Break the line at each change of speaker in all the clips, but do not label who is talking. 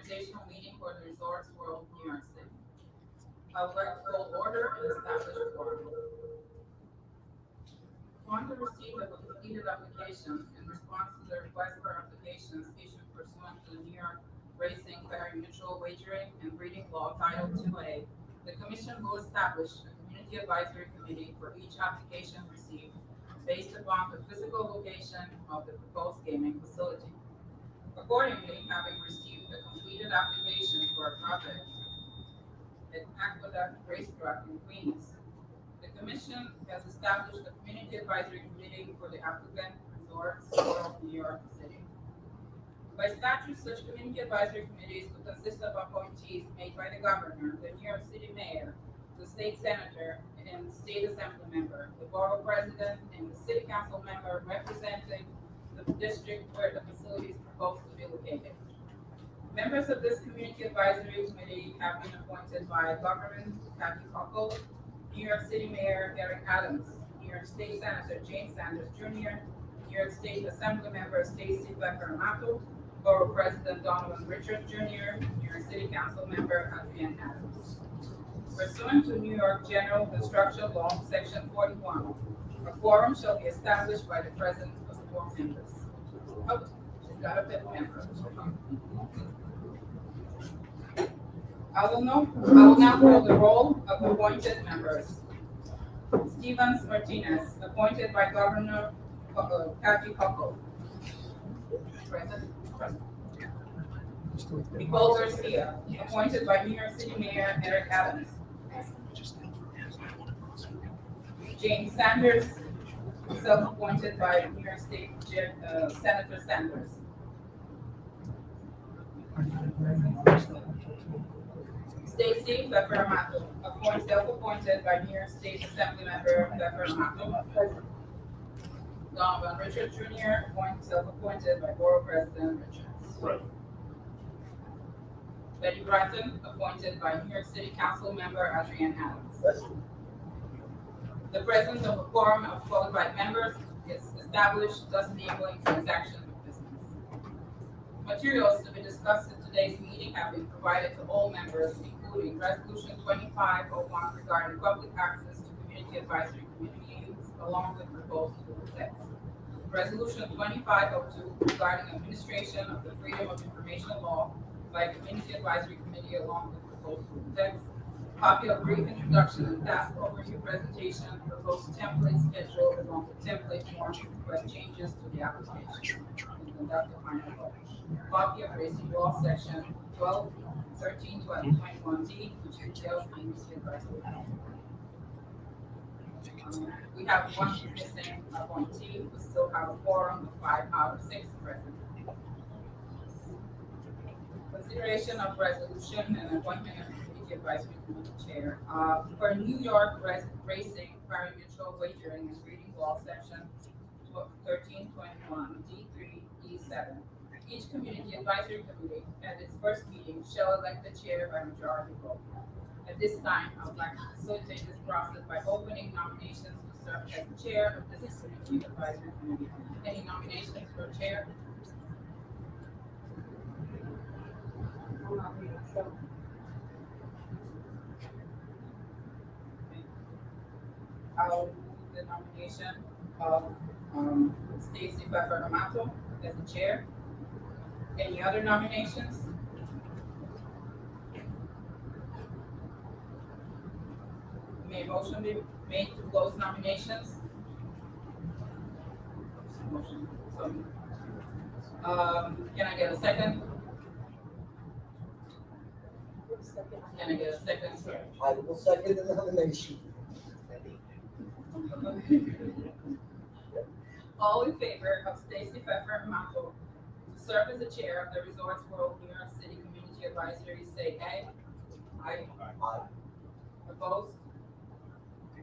organizational meeting for the Resorts World, New York City. I would like to call order and establish a quorum. Upon the receipt of a completed application in response to the request for applications issued pursuant to the New York Racing Pari Mutual Wagering and Breeding Law Title 2A, the Commission will establish a community advisory committee for each application received based upon the physical location of the proposed gaming facility. Accordingly, having received a completed application for a project at Aqueduct Racetrack in Queens, the Commission has established a community advisory committee for the applicant Resorts World, New York City. By statute, such community advisory committees will consist of appointees made by the governor, the New York City mayor, the state senator, and state assembly member, the borough president, and the city council member representing the district where the facility is proposed to be located. Members of this community advisory committee have been appointed by Governor Kathy Hochul, New York City Mayor Eric Adams, New York State Senator James Sanders Jr., New York State Assembly Member Stacy Becker Amato, Borough President Donovan Richards Jr., New York City Council Member Adrienne Adams. Pursuant to New York General Construction Law, Section 41, a quorum shall be established by the presence of 4 members. Oh, she's got a 5th member. I will now call the roll of appointed members. Stevens Martinez, appointed by Governor Kathy Hochul. Present. Nicole Garcia, appointed by New York City Mayor Eric Adams. James Sanders, self-appointed by New York State Senator Sanders. Stacy Becker Amato, self-appointed by New York State Assembly Member Becker Amato. Donovan Richards Jr., self-appointed by Borough President Richards.
Right.
Betty Bratton, appointed by New York City Council Member Adrienne Adams. The presence of a quorum of qualified members is established, thus enabling transaction of business. Materials to be discussed in today's meeting have been provided to all members, including Resolution 2501 regarding public access to community advisory committees, along with proposed rule text. Resolution 2502 regarding administration of the Freedom of Information Law by a Community Advisory Committee, along with proposed rule text. Copy of brief introduction and task overview presentation, proposed template schedule, along with template form to request changes to the application and conduct a final vote. Copy of Racing Law Section 12, 13, 12, 21D, which details community advisory. We have one missing appointee. We still have a quorum of 5 out of 6 present. Consideration of resolution and appointment of community advisory committee chair. For New York Racing Pari Mutual Wagering and Breeding Law Section 1321 D3 E7. Each community advisory committee at its first meeting shall elect the chair by majority vote. At this time, I would like to facilitate this process by opening nominations to serve as the chair of this community advisory committee. Any nominations for chair? I'll move the nomination of Stacy Becker Amato as the chair. Any other nominations? May a motion be made to close nominations? Motion. So, can I get a second? Can I get a second?
I will second the nomination.
All in favor of Stacy Becker Amato to serve as the chair of the Resorts World New York City Community Advisory, say aye. Aye.
Aye.
Opposed?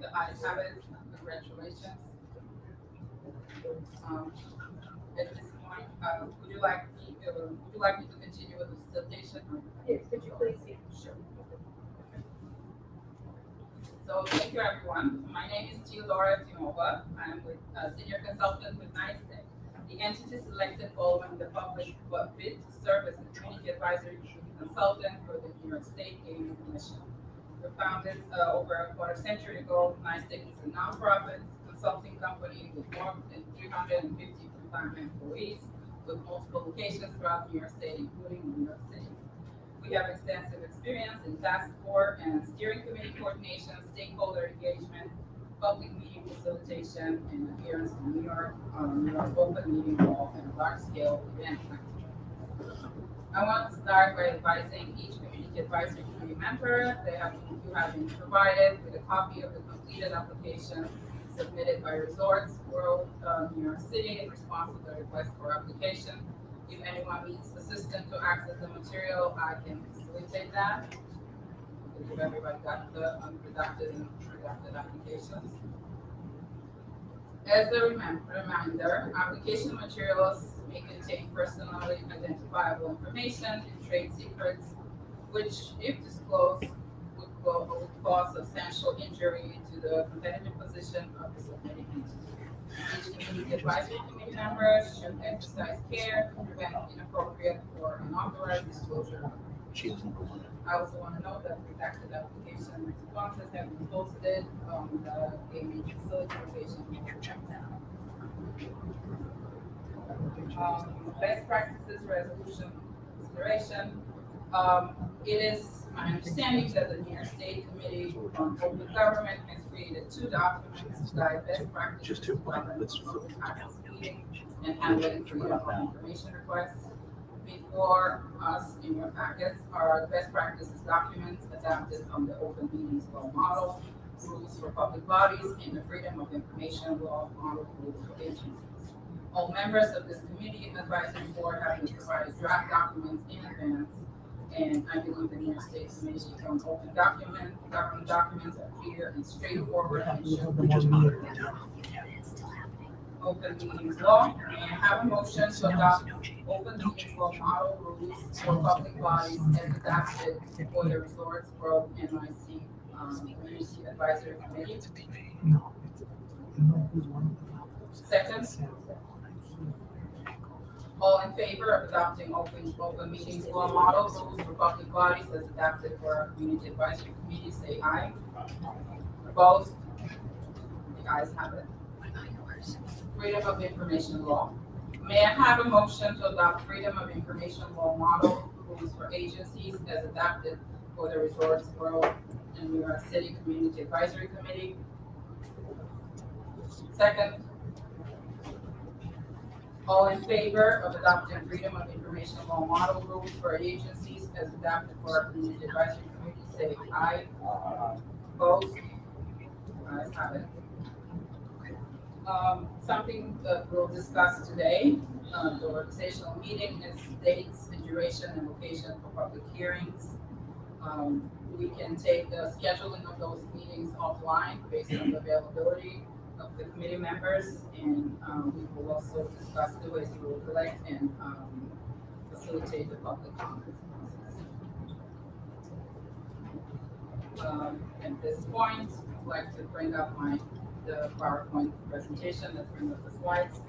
The ayes have it. Congratulations. At this point, would you like me to continue with the facilitation?
Yes, could you please?
Sure. So thank you, everyone. My name is Theodora Timova. I'm with senior consultant with NICE. The entity selected following the public bid to serve as a community advisory consultant for the New York State Gaming Commission. We founded over a quarter century ago. NISTIC is a nonprofit consulting company with more than 350 full-time employees with multiple locations throughout New York State, including New York City. We have extensive experience in task force and steering committee coordination, stakeholder engagement, public meeting facilitation, and adherence to New York open meeting law and large-scale event planning. I want to start by advising each community advisory committee member you have been provided with a copy of the completed application submitted by Resorts World New York City in response to the request for application. If anyone needs assistance to access the material, I can facilitate that. If everybody got the unredacted and redacted applications. As a reminder, application materials may contain personally identifiable information and trade secrets, which, if disclosed, would cause substantial injury to the competitive position of the submitting entity. Each community advisory committee member should exercise care to prevent inappropriate or unauthorized disclosure. I also want to note that redacted application responses have been posted on the gaming facility location. Best practices resolution consideration. It is my understanding that the New York State Committee on Open Government has created 2 documents to guide best practices to govern public access meeting and handling freedom of information requests. Before us in your packets are best practices documents adapted from the Open Meetings Law model, rules for public bodies, and the Freedom of Information Law model rules for agencies. All members of this committee and advisory board have been provided draft documents in advance, and I believe the New York State Committee on Open Government documents are clear and straightforward and should be Open Meetings Law. May I have a motion to adopt Open Meetings Law model rules for public bodies as adapted for the Resorts World NYC Community Advisory Committee? Second. All in favor of adopting Open Meetings Law model rules for public bodies as adapted for our Community Advisory Committee, say aye. Opposed? The ayes have it. Freedom of Information Law. May I have a motion to adopt Freedom of Information Law model rules for agencies as adapted for the Resorts World and New York City Community Advisory Committee? Second. All in favor of adopting Freedom of Information Law model rules for agencies as adapted for our Community Advisory Committee, say aye. Opposed? Ayes have it. Something that we'll discuss today, the organizational meeting, is dates and duration and location for public hearings. We can take the scheduling of those meetings offline based on the availability of the committee members, and we will also discuss the ways we will collect and facilitate the public comment process. At this point, I'd like to bring up the PowerPoint presentation. Let's bring up the slides.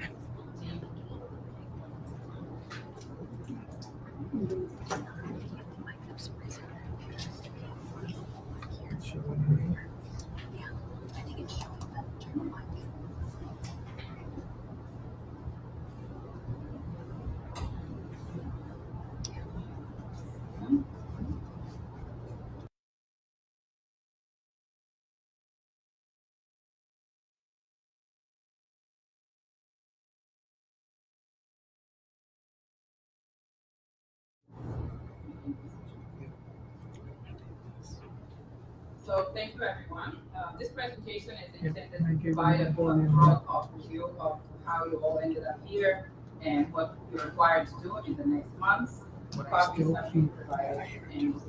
So thank you, everyone. This presentation is intended to provide a broad overview of how you all ended up here and what you're required to do in the next months. Copies have been provided and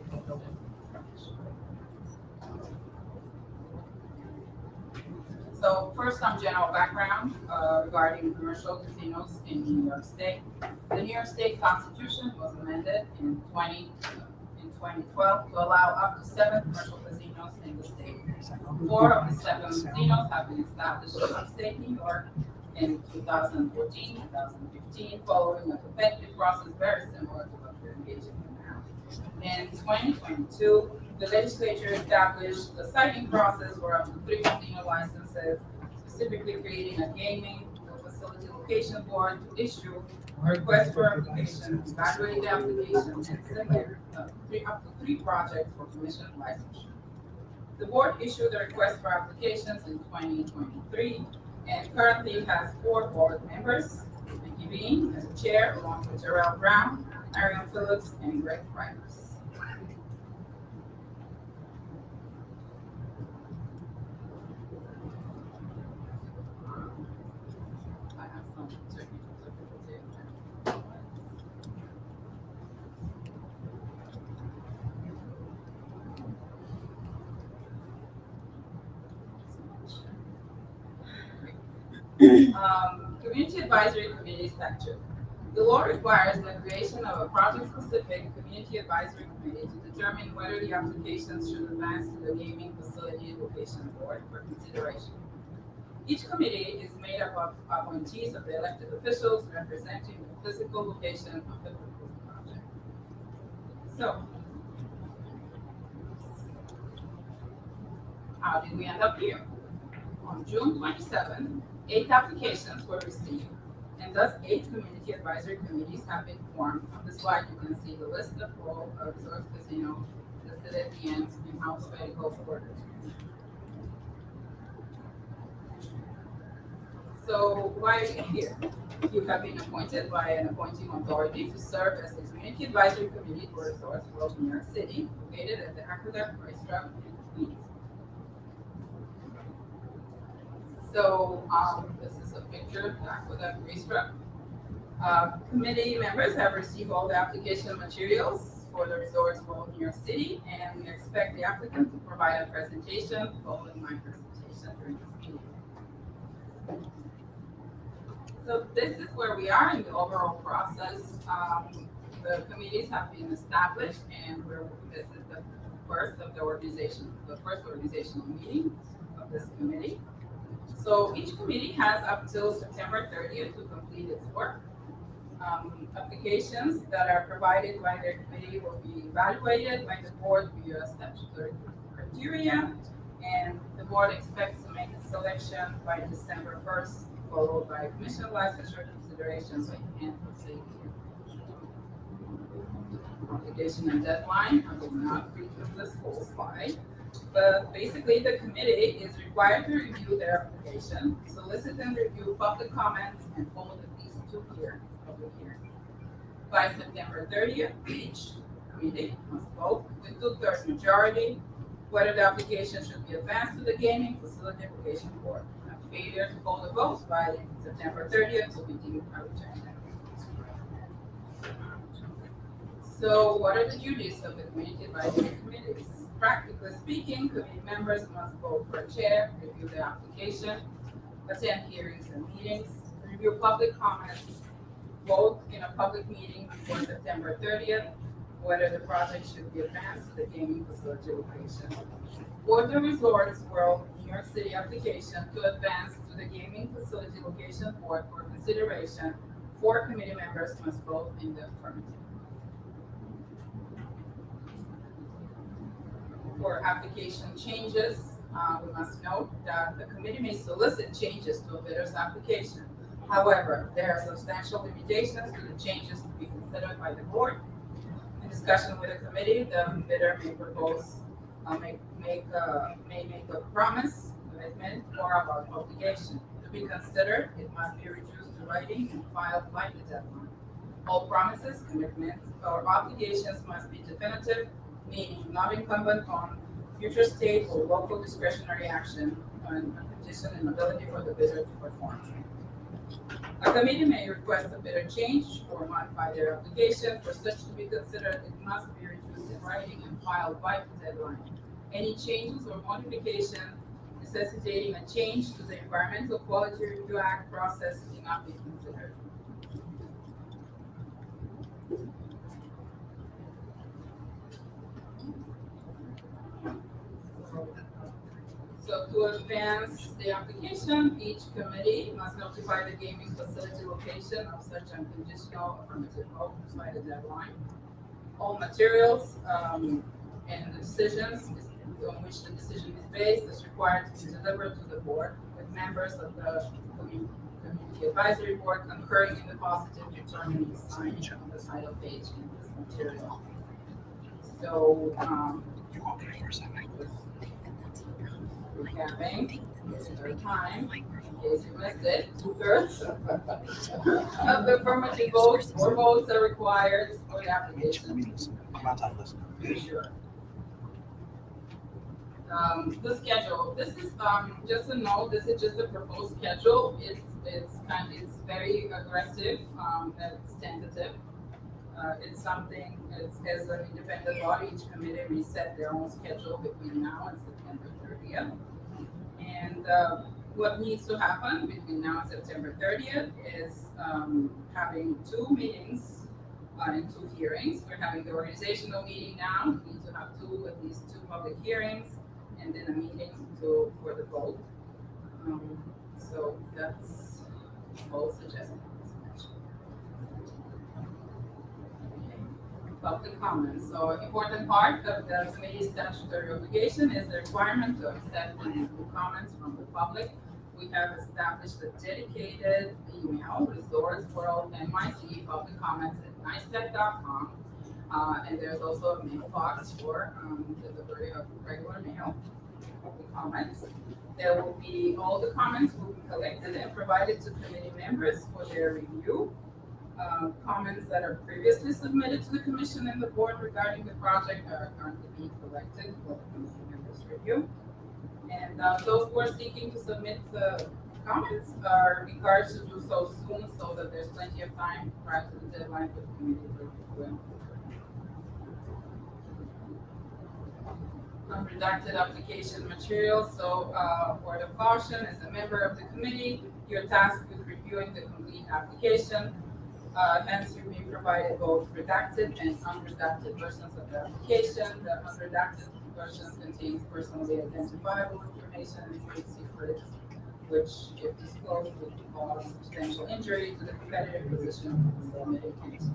so first, some general background regarding commercial casinos in New York State. The New York State Constitution was amended in 2012 to allow up to 7 commercial casinos in the state. 4 of the 7 casinos have been established in upstate New York, in 2014, 2015, following a competitive process very similar to what we're engaging in now. In 2022, the legislature established the citing process for up to 3 casino licenses, specifically creating a gaming facility location board to issue a request for application, evaluate the application, and submit up to 3 projects for commission licensure. The board issued a request for applications in 2023 and currently has 4 board members, Vicky Bean as chair, along with Jarrell Brown, Ariel Phillips, and Greg Rivers. I have some technical difficulty in there. Community Advisory Committee Statute. The law requires the creation of a project-specific community advisory committee to determine whether the applications should advance to the gaming facility location board for consideration. Each committee is made up of appointees of the elected officials representing the physical location of the proposed project. So, how did we end up here? On June 27, 8 applications were received, and thus 8 community advisory committees have been formed. On the slide, you can see the list of all of Resort Casino listed at the end and how it goes forward. So why are you here? You have been appointed by an appointing authority to serve as the Community Advisory Committee for Resorts World New York City, located at the Applicant Racetrack in Queens. So this is a picture of the Aqueduct Racetrack. Committee members have received all the application materials for the Resorts World New York City, and we expect the applicant to provide a presentation following my presentation during this meeting. So this is where we are in the overall process. The committees have been established, and this is the first organizational meeting of this committee. So each committee has up till September 30th to complete its work. Applications that are provided by their committee will be evaluated by the board via statutory criteria, and the board expects to make a selection by December 1st, followed by commission licensure considerations and procedure. Application and deadline, I will not read through this whole slide. But basically, the committee is required to review their application, solicit and review public comments, and hold at least 2 public hearings. By September 30th, each committee must vote with 2/3 majority whether the application should be advanced to the gaming facility location board. A failure to hold a vote by September 30th will be deemed a rejection. So, what are the duties of the community advisory committees? Practically speaking, committee members must vote for a chair, review the application, attend hearings and meetings, review public comments, vote in a public meeting before September 30th, whether the project should be advanced to the gaming facility location. For the Resorts World New York City application to advance to the gaming facility location board for consideration, 4 committee members must vote in the affirmative. For application changes, we must note that the committee may solicit changes to a bidder's application. However, there are substantial limitations to the changes to be considered by the board. In discussion with the committee, the bidder may propose, may make a promise, commitment, or about obligation. To be considered, it must be reduced to writing and filed by the deadline. All promises, commitments, or obligations must be definitive, meaning not incumbent on future state or local discretionary action on a condition and ability for the bidder to perform. A committee may request a bidder change or modify their application. For such to be considered, it must be reduced in writing and filed by the deadline. Any changes or modification necessitating a change to the Environmental Quality Review Act process cannot be considered. So To advance the application, each committee must notify the gaming facility location of such unconditional affirmative vote by the deadline. All materials and the decisions on which the decision is based is required to be delivered to the board, with members of the community advisory board concurring in the positive determining signage on the title page in this material. So,
Okay for a second.
recapping, third time, in case you missed it, 2/3 of the affirmative votes or votes are required for the application.
I'm not time listening.
Sure. The schedule, this is, just a note, this is just a proposed schedule. It's very aggressive, it's tentative. It's something, as an independent body, each committee reset their own schedule between now and September 30th. And, what needs to happen between now and September 30th is, having 2 meetings, and 2 hearings. We're having the organizational meeting now, we need to have at least two public hearings, and then a meeting for the vote. So that's all suggested. Public comments. So important part of the committee's statutory obligation is the requirement to accept and review comments from the public. We have established a dedicated email resource for all NYC public comments at nicetech.com. And there's also a mailbox for delivery of regular mail public comments. There will be, all the comments will be collected and provided to committee members for their review. Comments that are previously submitted to the commission and the board regarding the project are currently being collected for the committee members' review. And those who are seeking to submit the comments are encouraged to do so soon so that there's plenty of time prior to the deadline for the committee to review. Unredacted application material. So, word of caution, as a member of the committee, you're tasked with reviewing the complete application. Hence, you'll be provided both redacted and unredacted versions of the application. The unredacted version contains personally identifiable information and trade secrets, which, if disclosed, would cause substantial injury to the competitive position of the submitting entity.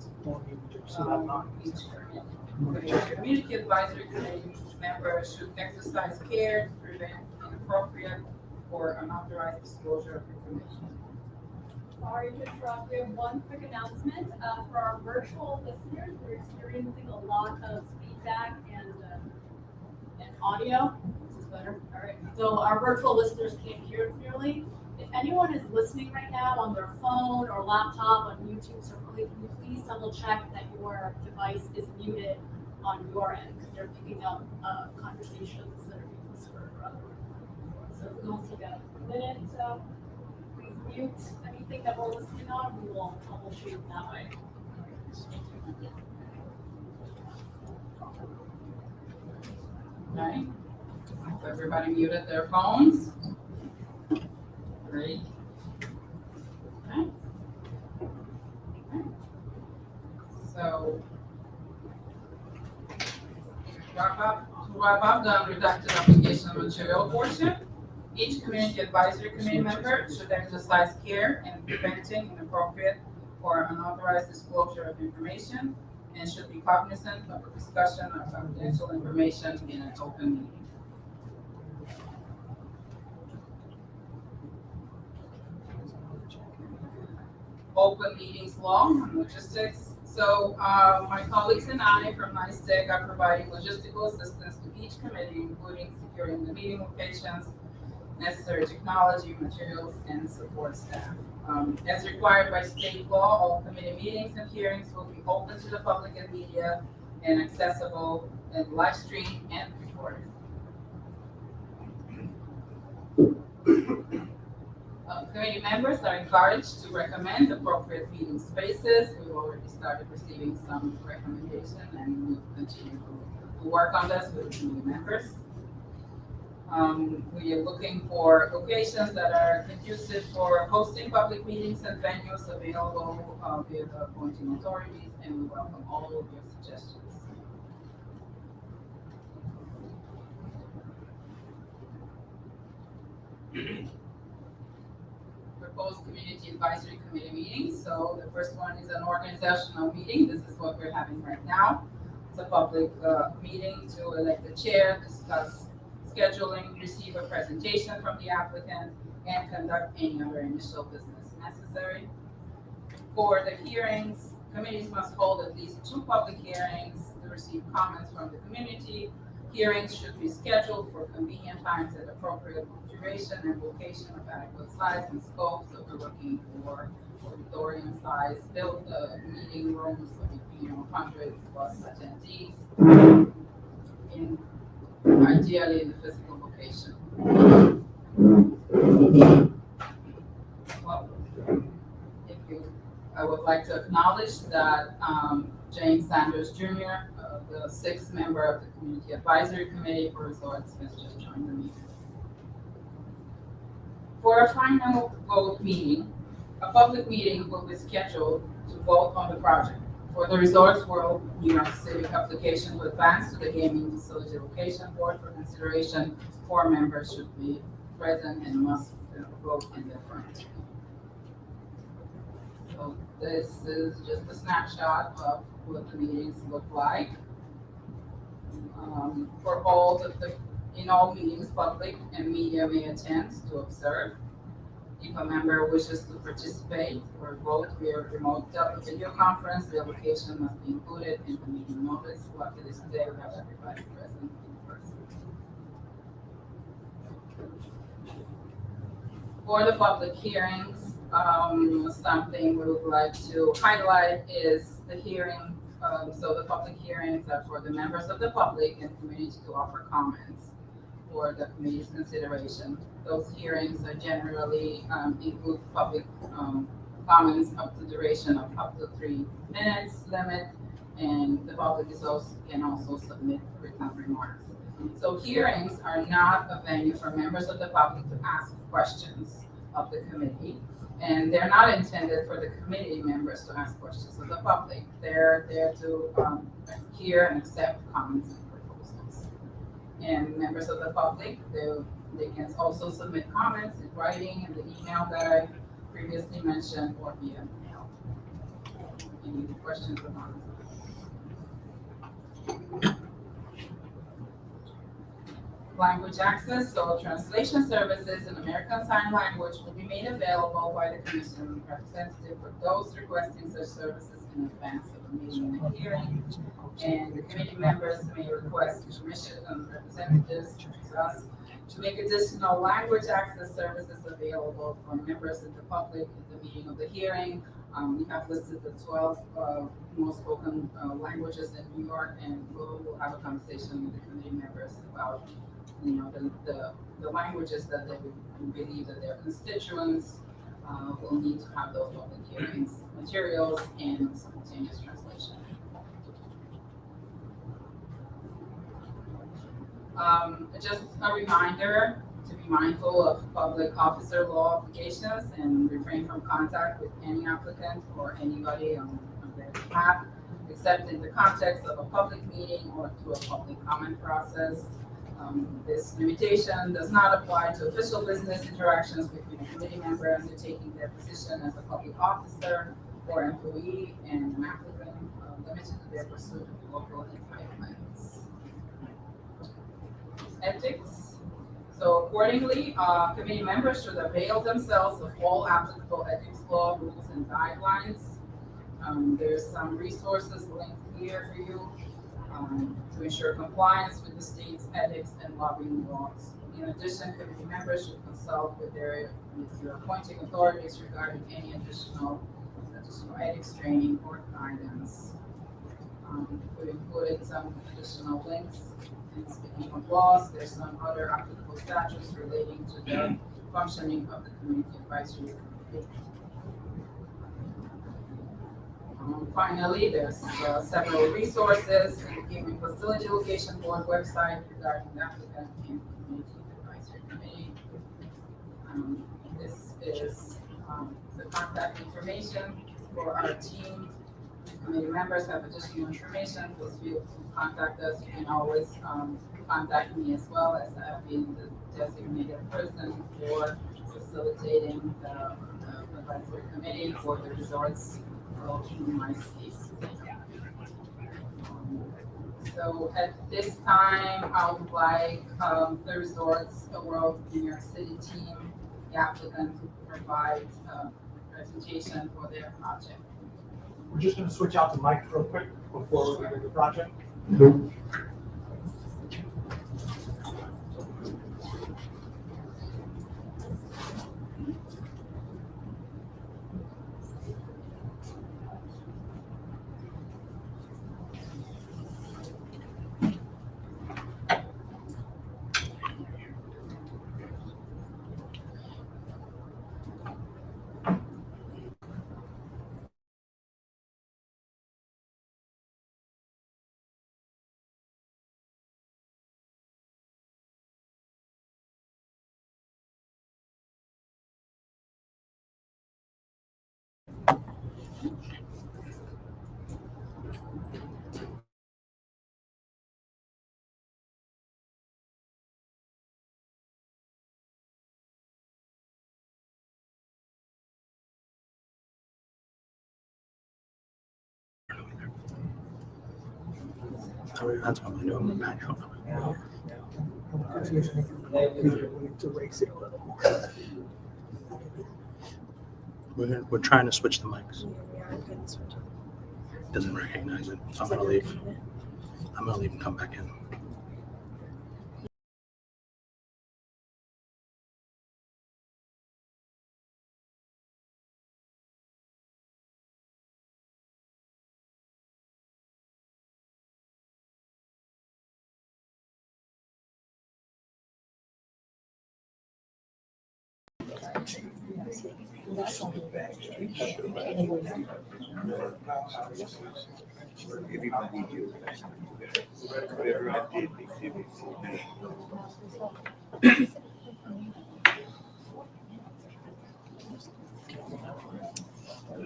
Each community advisory committee member should exercise care to prevent inappropriate or unauthorized disclosure of information.
Sorry to interrupt. We have one quick announcement for our virtual listeners. We're experiencing a lot of feedback and audio. This is better. All right. So our virtual listeners can't hear clearly. If anyone is listening right now on their phone or laptop on YouTube, certainly can you please double check that your device is muted on your end because they're picking up conversations that are being whispered or other. So we'll take a minute. Mute anything that we're listening on, we will troubleshoot that way.
Okay. So everybody muted their phones. Great. Okay. So to wrap up the unredacted application material portion. Each community advisory committee member should exercise care in preventing inappropriate or unauthorized disclosure of information and should be cognizant of the discussion of confidential information in an open meeting. Open meetings law and logistics. So my colleagues and I from NICETEC are providing logistical assistance to each committee, including securing the meeting locations, necessary technology, materials, and support staff. As required by state law, all committee meetings and hearings will be open to the public and media and accessible and live streamed and recorded. Committee members are encouraged to recommend appropriate meeting spaces. We've already started receiving some recommendation and we'll continue to work on this with committee members. We are looking for locations that are conducive for hosting public meetings and venues available via the appointing authorities, and we welcome all of your suggestions. Proposed community advisory committee meetings. So the first one is an organizational meeting. This is what we're having right now. It's a public meeting to elect the chair, discuss scheduling, receive a presentation from the applicant, and conduct any other initial business necessary. For the hearings, committees must hold at least 2 public hearings to receive comments from the community. Hearings should be scheduled for convenient times at appropriate duration and location of adequate size and scope. So we're looking for auditorium size, build meeting rooms, 100 plus attendees, in ideally in the physical location. Well, I would like to acknowledge that James Sanders Jr., the 6th member of the Community Advisory Committee for Resorts, has just joined the meeting. For a final vote meeting, a public meeting will be scheduled to vote on the project. For the Resorts World New York City application to advance to the Gaming Facility Location Board for consideration, 4 members should be present and must vote in their front. So this is just a snapshot of what the meetings look like. For all in all meetings, public and media may attend to observe. If a member wishes to participate or vote via remote video conference, the application must be included in the meeting notice. Luckily today we have everybody present in person. For the public hearings, something we would like to highlight is the hearing. So the public hearings are for the members of the public and community to offer comments for the committee's consideration. Those hearings are generally include public comments up to duration of up to 3 minutes limit, and the public can also submit written remarks. So hearings are not a venue for members of the public to ask questions of the committee, and they're not intended for the committee members to ask questions of the public. They're there to hear and accept comments and proposals. And members of the public, they can also submit comments in writing in the email that I previously mentioned or via mail. Any questions or comments? Language access, so translation services in American Sign Language will be made available by the commission representative for those requesting such services in advance of the meeting and hearing. And the committee members may request commission representatives, us, to make additional language access services available for members of the public at the meeting of the hearing. We have listed the 12 most spoken languages in New York, and we'll have a conversation with the committee members about the languages that they believe that their constituents will need to have those public hearings materials and simultaneous translation. Just a reminder to be mindful of public officer law obligations and refrain from contact with any applicant or anybody on their behalf, except in the context of a public meeting or through a public comment process. This limitation does not apply to official business interactions between a committee member undertaking their position as a public officer or employee and an applicant, limited to their pursuit of local entitlements. Ethics. So accordingly, committee members should avail themselves of all applicable ethics law, rules, and guidelines. There's some resources linked here for you to ensure compliance with the state's ethics and lobbying laws. In addition, committee members should consult with your appointing authorities regarding any additional ethics training or guidance. We've included some additional links. And speaking of laws, there's some other applicable statutes relating to the functioning of the Community Advisory Committee. Finally, there's several resources in the Gaming Facility Location Board website regarding the applicant and Community Advisory Committee. This is the contact information for our team. If committee members have additional information, please feel free to contact us. You can always contact me as well, as I've been the designated person for facilitating the advisory committee for the resorts located in my state. So at this time, I would like the Resorts World New York City team, the applicant, to provide a presentation for their project.
We're just going to switch out the mic real quick before we get into the project.
That's what I'm doing. Back out.
To raise it a little.
We're trying to switch the mics. Doesn't recognize it. So I'm gonna leave. I'm gonna leave and come back in.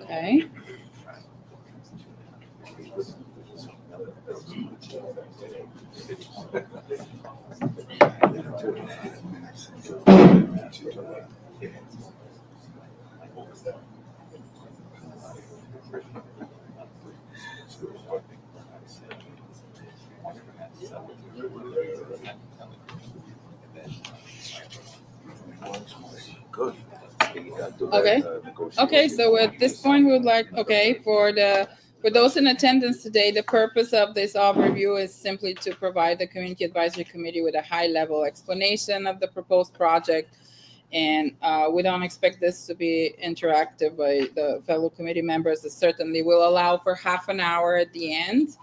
Okay.
Good.
Okay. Okay, so at this point, we would like, for those in attendance today, the purpose of this overview is simply to provide the Community Advisory Committee with a high-level explanation of the proposed project. And we don't expect this to be interactive by the fellow committee members. It certainly will allow for half an hour at the end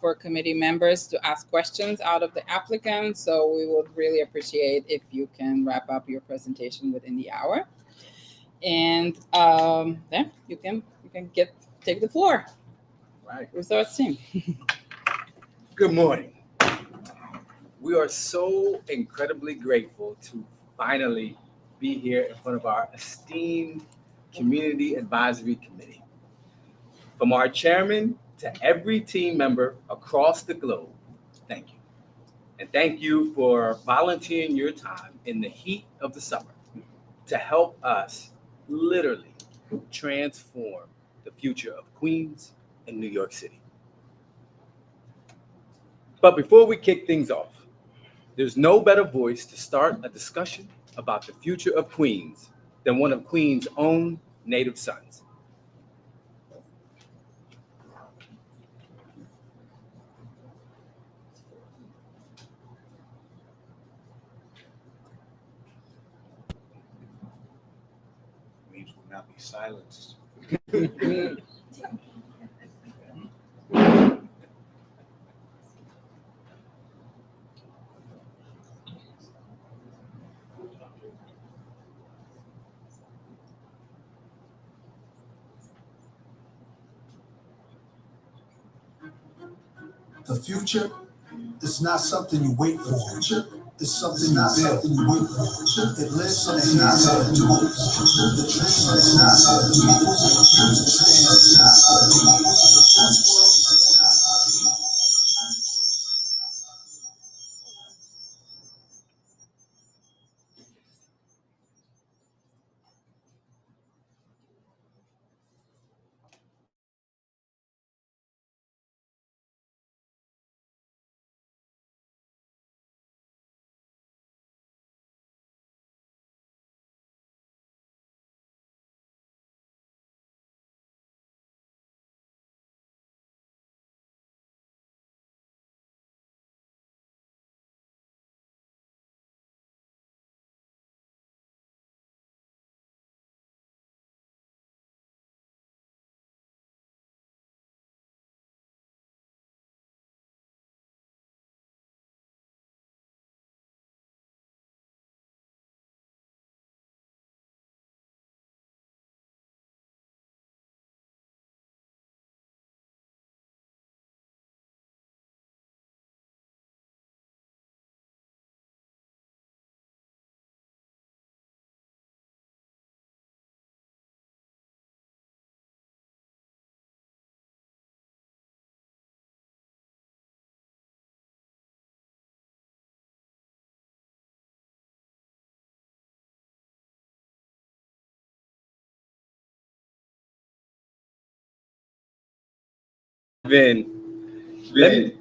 for committee members to ask questions out of the applicant. So we would really appreciate if you can wrap up your presentation within the hour. And you can take the floor.
Right.
Resorts team.
Good morning. We are so incredibly grateful to finally be here in front of our esteemed Community Advisory Committee. From our chairman to every team member across the globe, thank you. And thank you for volunteering your time in the heat of the summer to help us literally transform the future of Queens and New York City. But before we kick things off, there's no better voice to start a discussion about the future of Queens than one of Queens' own native sons.
Queens will not be silenced.
The future is not something you wait for. It's something you build. It lives in the hands of the doers. The dream is not of the people who refuse to stand.
in. Let me,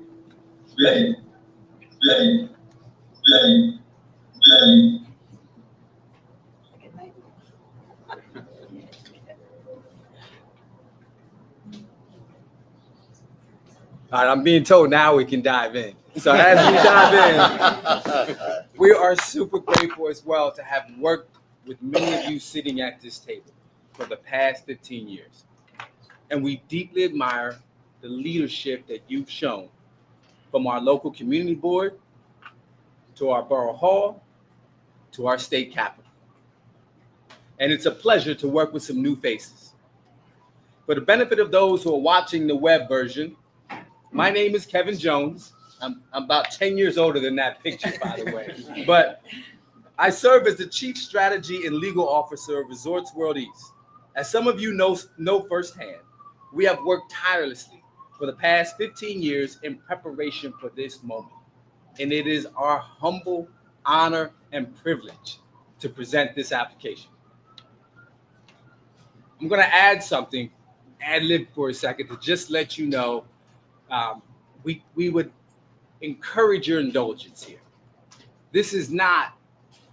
all right, I'm being told now we can dive in. So as we dive in, we are super grateful as well to have worked with many of you sitting at this table for the past 15 years. And we deeply admire the leadership that you've shown, from our local community board to our borough hall to our state capitol. And it's a pleasure to work with some new faces. For the benefit of those who are watching the web version, my name is Kevin Jones. I'm about 10 years older than that picture, by the way. But I serve as the Chief Strategy and Legal Officer of Resorts World East. As some of you know firsthand, we have worked tirelessly for the past 15 years in preparation for this moment. And it is our humble honor and privilege to present this application. I'm going to add something, ad-lib for a second, to just let you know we would encourage your indulgence here. This is not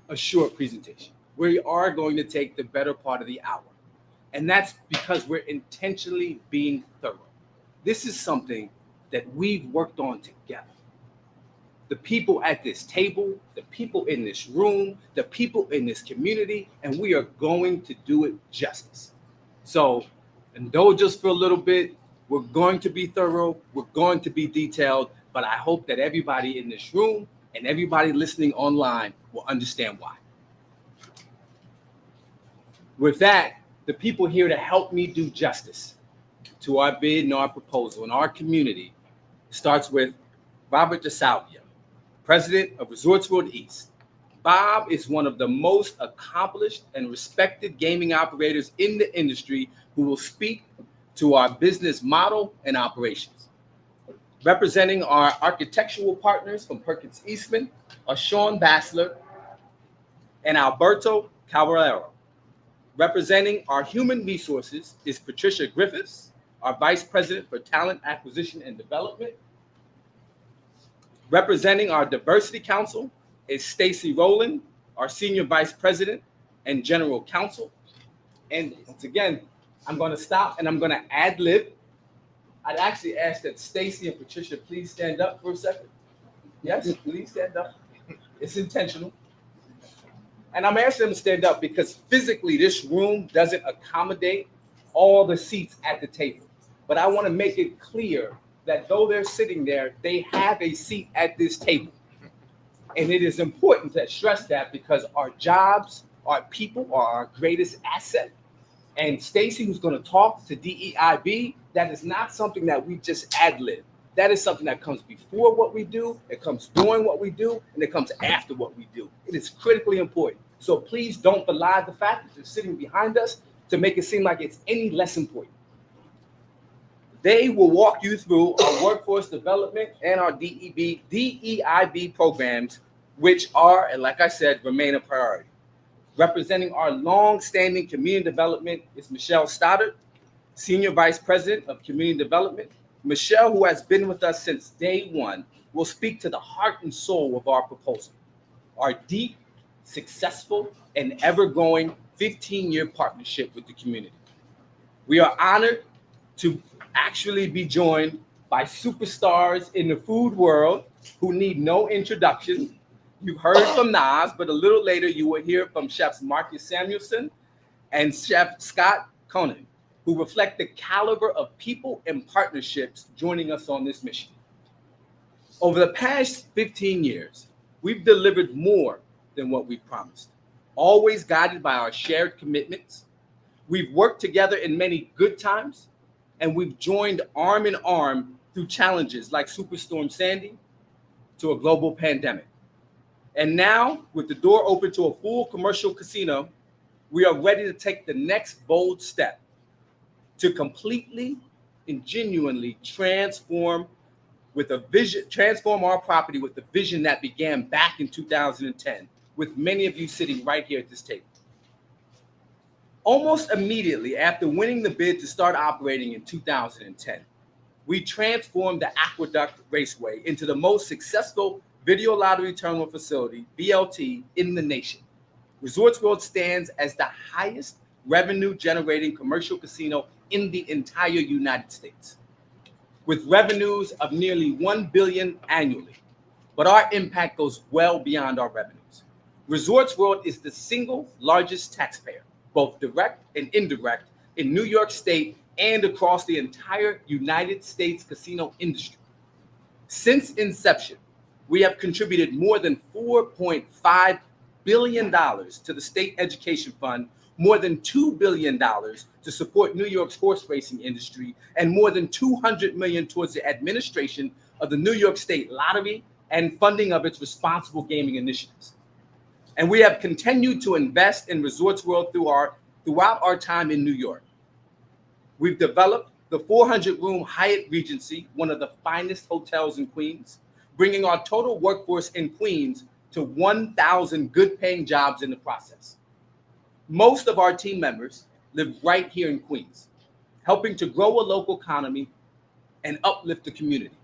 a short presentation. We are going to take the better part of the hour. And that's because we're intentionally being thorough. This is something that we've worked on together. The people at this table, the people in this room, the people in this community, and we are going to do it justice. So indulge us for a little bit. We're going to be thorough. We're going to be detailed, but I hope that everybody in this room and everybody listening online will understand why. With that, the people here to help me do justice to our bid and our proposal in our community starts with Robert DeSalvia, President of Resorts World East. Bob is one of the most accomplished and respected gaming operators in the industry who will speak to our business model and operations. Representing our architectural partners from Perkins Eastman are Sean Bassler and Alberto Caballero. Representing our human resources is Patricia Griffiths, our Vice President for Talent Acquisition and Development. Representing our Diversity Council is Stacy Rowland, our Senior Vice President and General Counsel. And once again, I'm going to stop and I'm going to ad-lib. I'd actually ask that Stacy and Patricia please stand up for a second. Yes, please stand up. It's intentional. And I'm asking them to stand up because physically this room doesn't accommodate all the seats at the table. But I want to make it clear that though they're sitting there, they have a seat at this table. And it is important to stress that because our jobs, our people are our greatest asset. And Stacy, who's going to talk to DEIB, that is not something that we just ad-lib. That is something that comes before what we do, it comes during what we do, and it comes after what we do. It is critically important. So please don't belie the fact that you're sitting behind us to make it seem like it's any less important. They will walk you through our workforce development and our DEIB programs, which are, and like I said, remain a priority. Representing our long-standing community development is Michelle Stoddard, Senior Vice President of Community Development. Michelle, who has been with us since day one, will speak to the heart and soul of our proposal, our deep, successful, and ever-growing 15-year partnership with the community. We are honored to actually be joined by superstars in the food world who need no introduction. You've heard from Nas, but a little later you will hear from Chefs Marcus Samuelson and Chef Scott Conan, who reflect the caliber of people and partnerships joining us on this mission. Over the past 15 years, we've delivered more than what we promised, always guided by our shared commitments. We've worked together in many good times, and we've joined arm in arm through challenges like Superstorm Sandy to a global pandemic. And now, with the door open to a full commercial casino, we are ready to take the next bold step to completely and genuinely transform our property with the vision that began back in 2010, with many of you sitting right here at this table. Almost immediately after winning the bid to start operating in 2010, we transformed the Aqueduct Raceway into the most successful video lottery terminal facility, VLT, in the nation. Resorts World stands as the highest revenue-generating commercial casino in the entire United States, with revenues of nearly $1 billion annually. But our impact goes well beyond our revenues. Resorts World is the single largest taxpayer, both direct and indirect, in New York State and across the entire United States casino industry. Since inception, we have contributed more than $4.5 billion to the state education fund, more than $2 billion to support New York's horse racing industry, and more than $200 million towards the administration of the New York State Lottery and funding of its responsible gaming initiatives. And we have continued to invest in Resorts World throughout our time in New York. We've developed the 400-room Hyatt Regency, one of the finest hotels in Queens, bringing our total workforce in Queens to 1,000 good-paying jobs in the process. Most of our team members live right here in Queens, helping to grow a local economy and uplift the community.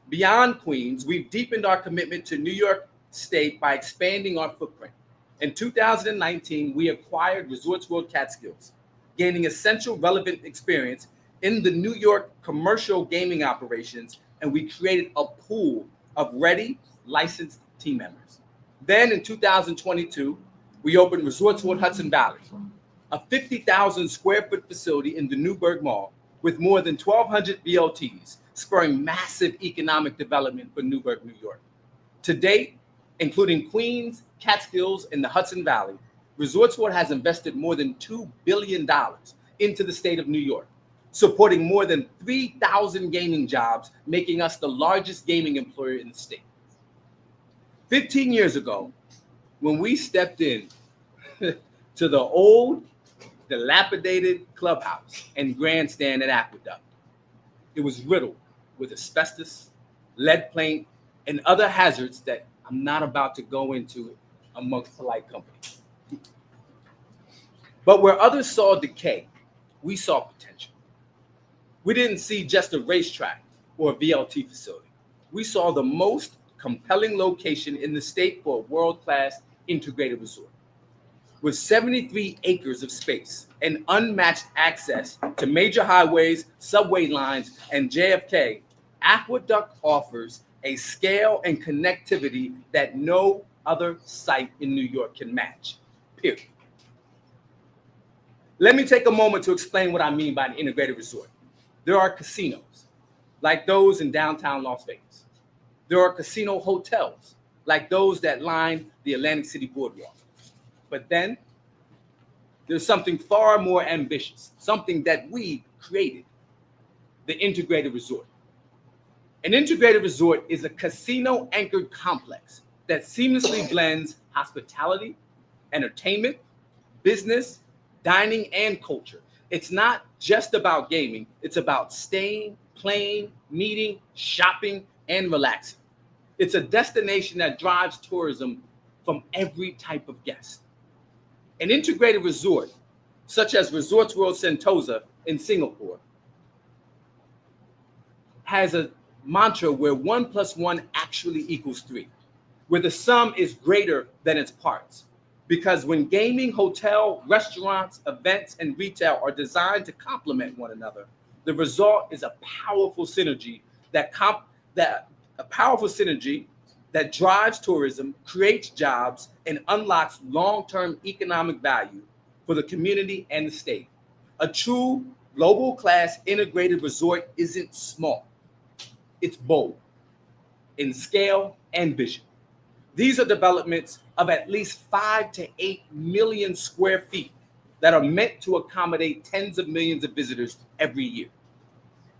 Beyond Queens, we've deepened our commitment to New York State by expanding our footprint. In 2019, we acquired Resorts World Catskills, gaining essential relevant experience in the New York commercial gaming operations, and we created a pool of ready, licensed team members. Then in 2022, we opened Resorts World Hudson Valley, a 50,000 square foot facility in the Newburgh Mall with more than 1,200 VLTs, spurring massive economic development for Newburgh, New York. To date, including Queens, Catskills, and the Hudson Valley, Resorts World has invested more than $2 billion into the state of New York, supporting more than 3,000 gaming jobs, making us the largest gaming employer in the state. 15 years ago, when we stepped in to the old, dilapidated clubhouse and grandstand at Aqueduct, it was riddled with asbestos, lead paint, and other hazards that I'm not about to go into amongst polite company. But where others saw decay, we saw potential. We didn't see just a racetrack or a VLT facility. We saw the most compelling location in the state for a world-class integrated resort. With 73 acres of space and unmatched access to major highways, subway lines, and JFK, Aqueduct offers a scale and connectivity that no other site in New York can match, period. Let me take a moment to explain what I mean by an integrated resort. There are casinos, like those in downtown Las Vegas. There are casino hotels, like those that line the Atlantic City Boardwalk. But then there's something far more ambitious, something that we created, the integrated resort. An integrated resort is a casino-anchored complex that seamlessly blends hospitality, entertainment, business, dining, and culture. It's not just about gaming. It's about staying, playing, meeting, shopping, and relaxing. It's a destination that drives tourism from every type of guest. An integrated resort, such as Resorts World Sentosa in Singapore, has a mantra where 1 + 1 actually equals 3, where the sum is greater than its parts. Because when gaming, hotel, restaurants, events, and retail are designed to complement one another, the result is a powerful synergy that drives tourism, creates jobs, and unlocks long-term economic value for the community and the state. A true global-class integrated resort isn't small. It's bold in scale and vision. These are developments of at least 5 to 8 million square feet that are meant to accommodate tens of millions of visitors every year.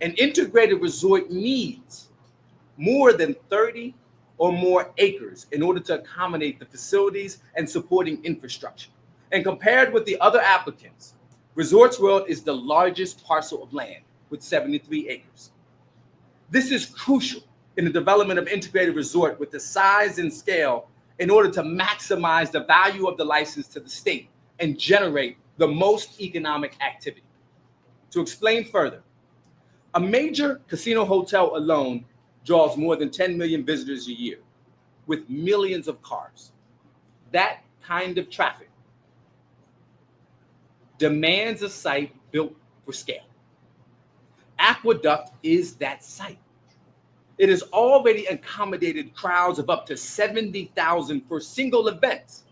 An integrated resort needs more than 30 or more acres in order to accommodate the facilities and supporting infrastructure. And compared with the other applicants, Resorts World is the largest parcel of land with 73 acres. This is crucial in the development of integrated resort with the size and scale in order to maximize the value of the license to the state and generate the most economic activity. To explain further, A major casino hotel alone draws more than 10 million visitors a year with millions of cars. That kind of traffic demands a site built for scale. Aqueduct is that site. It has already accommodated crowds of up to 70,000 for single events.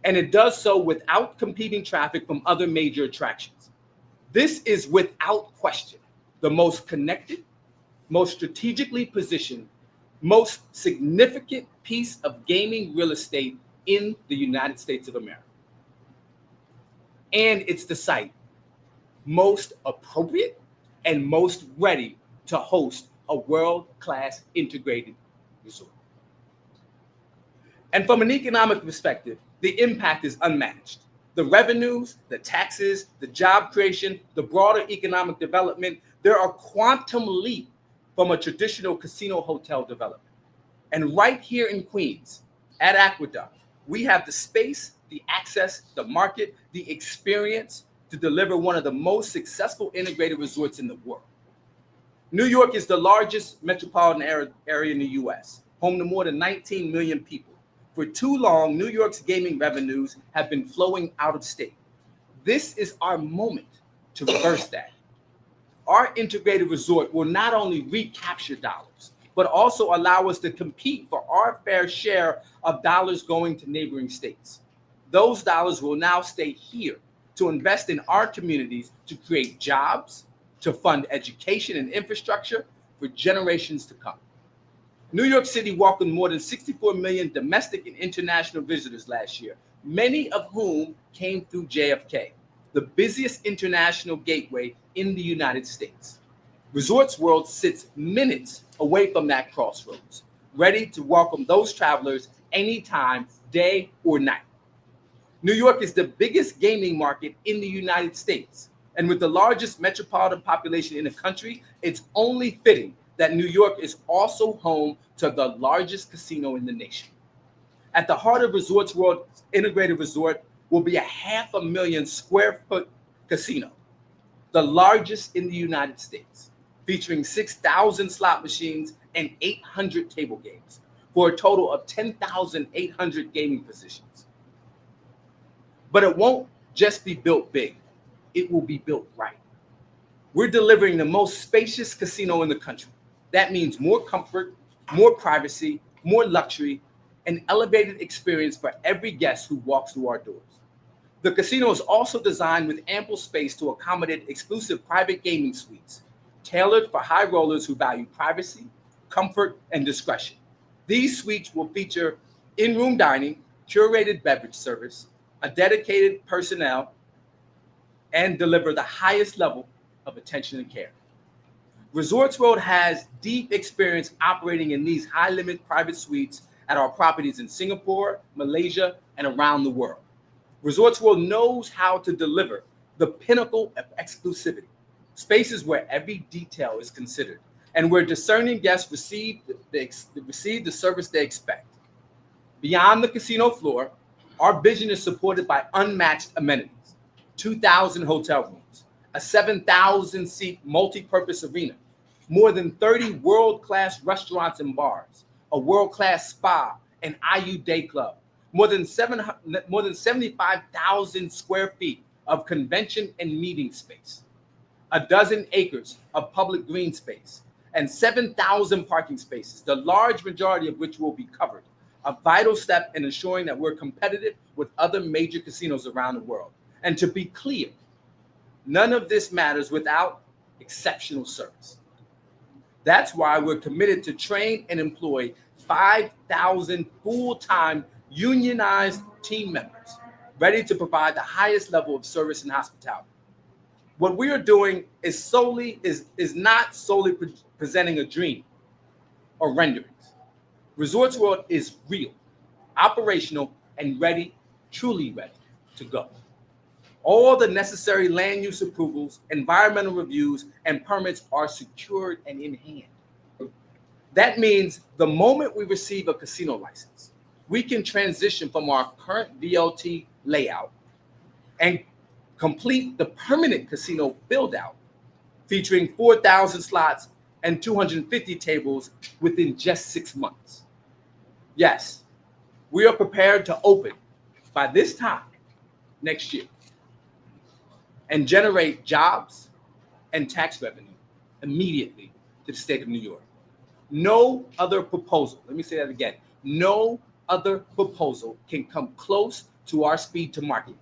And it does so without competing traffic from other major attractions. This is without question the most connected, most strategically positioned, most significant piece of gaming real estate in the United States of America. And it's the site most appropriate and most ready to host a world-class integrated resort. And from an economic perspective, the impact is unmatched. The revenues, the taxes, the job creation, the broader economic development, there are quantum leap from a traditional casino hotel development. And right here in Queens, at Aqueduct, we have the space, the access, the market, the experience to deliver one of the most successful integrated resorts in the world. New York is the largest metropolitan area in the US, home to more than 19 million people. For too long, New York's gaming revenues have been flowing out of state. This is our moment to reverse that. Our integrated resort will not only recapture dollars, but also allow us to compete for our fair share of dollars going to neighboring states. Those dollars will now stay here to invest in our communities, to create jobs, to fund education and infrastructure for generations to come. New York City welcomed more than 64 million domestic and international visitors last year, many of whom came through JFK, the busiest international gateway in the United States. Resorts World sits minutes away from that crossroads, ready to welcome those travelers anytime, day or night. New York is the biggest gaming market in the United States, and with the largest metropolitan population in the country, it's only fitting that New York is also home to the largest casino in the nation. At the heart of Resorts World's integrated resort will be a 500,000 square foot casino, the largest in the United States, featuring 6,000 slot machines and 800 table games for a total of 10,800 gaming positions. But it won't just be built big, it will be built right. We're delivering the most spacious casino in the country. That means more comfort, more privacy, more luxury, an elevated experience for every guest who walks through our doors. The casino is also designed with ample space to accommodate exclusive private gaming suites, tailored for high rollers who value privacy, comfort, and discretion. These suites will feature in-room dining, curated beverage service, a dedicated personnel, and deliver the highest level of attention and care. Resorts World has deep experience operating in these high-limit private suites at our properties in Singapore, Malaysia, and around the world. Resorts World knows how to deliver the pinnacle of exclusivity, spaces where every detail is considered, and where discerning guests receive the service they expect. Beyond the casino floor, our vision is supported by unmatched amenities, 2,000 hotel rooms, a 7,000-seat multi-purpose arena, more than 30 world-class restaurants and bars, a world-class spa and IU day club, more than 75,000 square feet of convention and meeting space, a dozen acres of public green space, and 7,000 parking spaces, the large majority of which will be covered, a vital step in ensuring that we're competitive with other major casinos around the world. And to be clear, none of this matters without exceptional service. That's why we're committed to train and employ 5,000 full-time unionized team members ready to provide the highest level of service and hospitality. What we are doing is not solely presenting a dream or renderings. Resorts World is real, operational, and ready, truly ready to go. All the necessary land use approvals, environmental reviews, and permits are secured and in hand. That means the moment we receive a casino license, we can transition from our current VLT layout and complete the permanent casino build out featuring 4,000 slots and 250 tables within just 6 months. Yes, we are prepared to open by this time next year and generate jobs and tax revenue immediately to the state of New York. No other proposal, let me say that again, no other proposal can come close to our speed to market.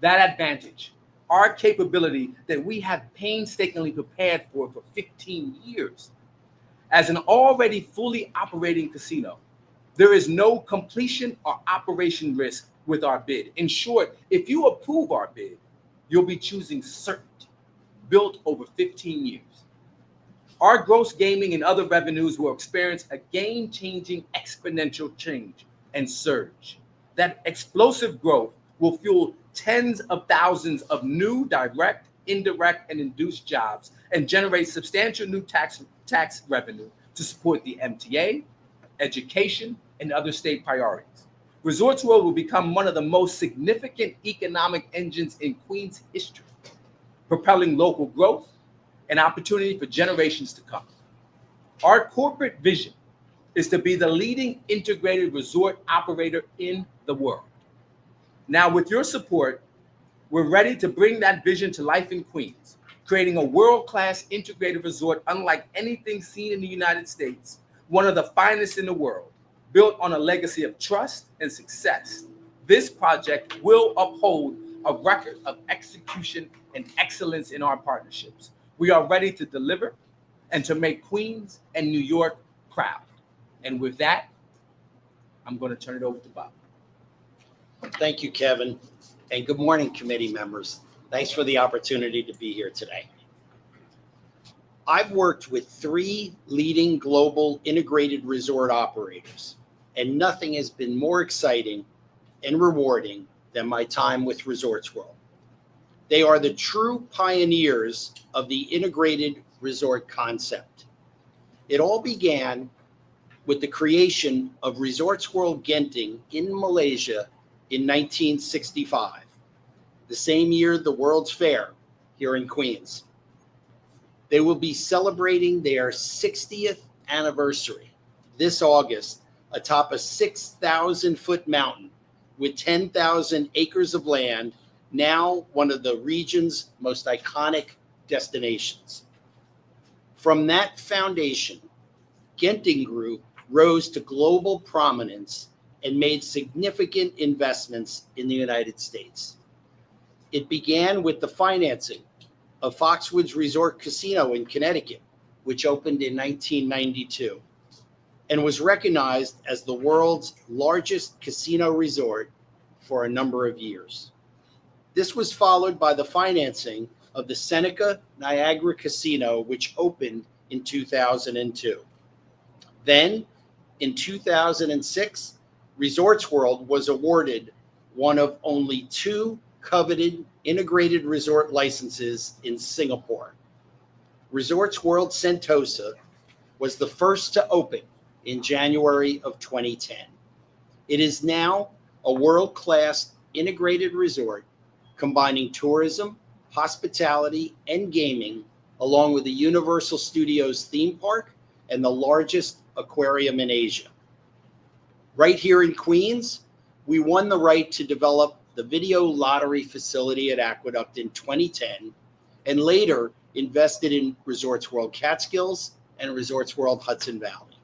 That advantage, our capability that we have painstakingly prepared for 15 years. As an already fully operating casino, there is no completion or operation risk with our bid. In short, if you approve our bid, you'll be choosing certainty, built over 15 years. Our gross gaming and other revenues will experience a game-changing exponential change and surge. That explosive growth will fuel tens of thousands of new direct, indirect, and induced jobs and generate substantial new tax revenue to support the MTA, education, and other state priorities. Resorts World will become one of the most significant economic engines in Queens history, propelling local growth and opportunity for generations to come. Our corporate vision is to be the leading integrated resort operator in the world. Now, with your support, we're ready to bring that vision to life in Queens, creating a world-class integrated resort unlike anything seen in the United States, one of the finest in the world, built on a legacy of trust and success. This project will uphold a record of execution and excellence in our partnerships. We are ready to deliver and to make Queens and New York proud. And with that, I'm going to turn it over to Bob.
Thank you, Kevin, and good morning, committee members. Thanks for the opportunity to be here today. I've worked with 3 leading global integrated resort operators, and nothing has been more exciting and rewarding than my time with Resorts World. They are the true pioneers of the integrated resort concept. It all began with the creation of Resorts World Genting in Malaysia in 1965, the same year the World's Fair here in Queens. They will be celebrating their 60th anniversary this August atop a 6,000-foot mountain with 10,000 acres of land, now one of the region's most iconic destinations. From that foundation, Genting Group rose to global prominence and made significant investments in the United States. It began with the financing of Foxwoods Resort Casino in Connecticut, which opened in 1992, and was recognized as the world's largest casino resort for a number of years. This was followed by the financing of the Seneca Niagara Casino, which opened in 2002. Then, in 2006, Resorts World was awarded one of only 2 coveted integrated resort licenses in Singapore. Resorts World Sentosa was the first to open in January of 2010. It is now a world-class integrated resort combining tourism, hospitality, and gaming, along with the Universal Studios theme park and the largest aquarium in Asia. Right here in Queens, we won the right to develop the video lottery facility at Aqueduct in 2010, and later invested in Resorts World Catskills and Resorts World Hudson Valley.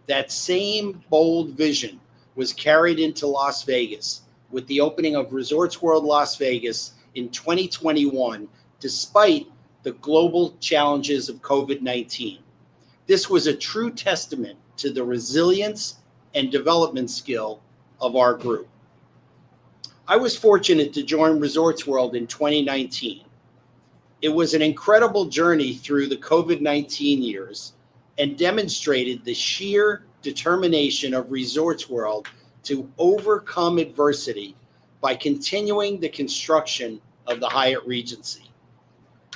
That same bold vision was carried into Las Vegas with the opening of Resorts World Las Vegas in 2021, despite the global challenges of COVID-19. This was a true testament to the resilience and development skill of our group. I was fortunate to join Resorts World in 2019. It was an incredible journey through the COVID-19 years and demonstrated the sheer determination of Resorts World to overcome adversity by continuing the construction of the Hyatt Regency.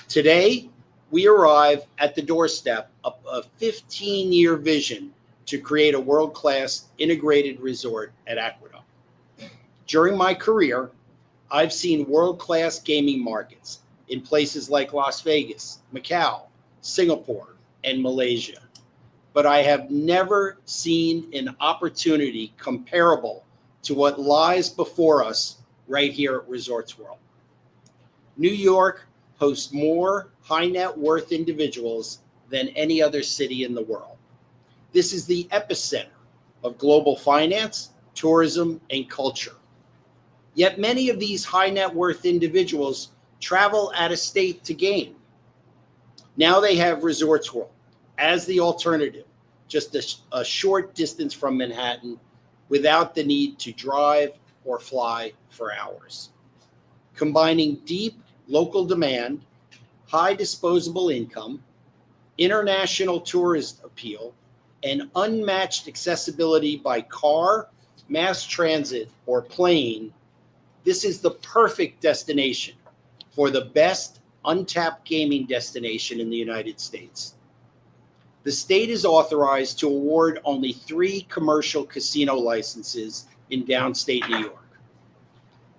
Today, we arrive at the doorstep of a 15-year vision to create a world-class integrated resort at Aqueduct. During my career, I've seen world-class gaming markets, in places like Las Vegas, Macau, Singapore, and Malaysia. But I have never seen an opportunity comparable to what lies before us right here at Resorts World. New York hosts more high net worth individuals than any other city in the world. This is the epicenter of global finance, tourism, and culture. Yet many of these high net worth individuals travel out of state to game. Now they have Resorts World as the alternative, just a short distance from Manhattan without the need to drive or fly for hours. Combining deep local demand, high disposable income, international tourist appeal, and unmatched accessibility by car, mass transit, or plane, this is the perfect destination for the best untapped gaming destination in the United States. The state is authorized to award only 3 commercial casino licenses in downstate New York.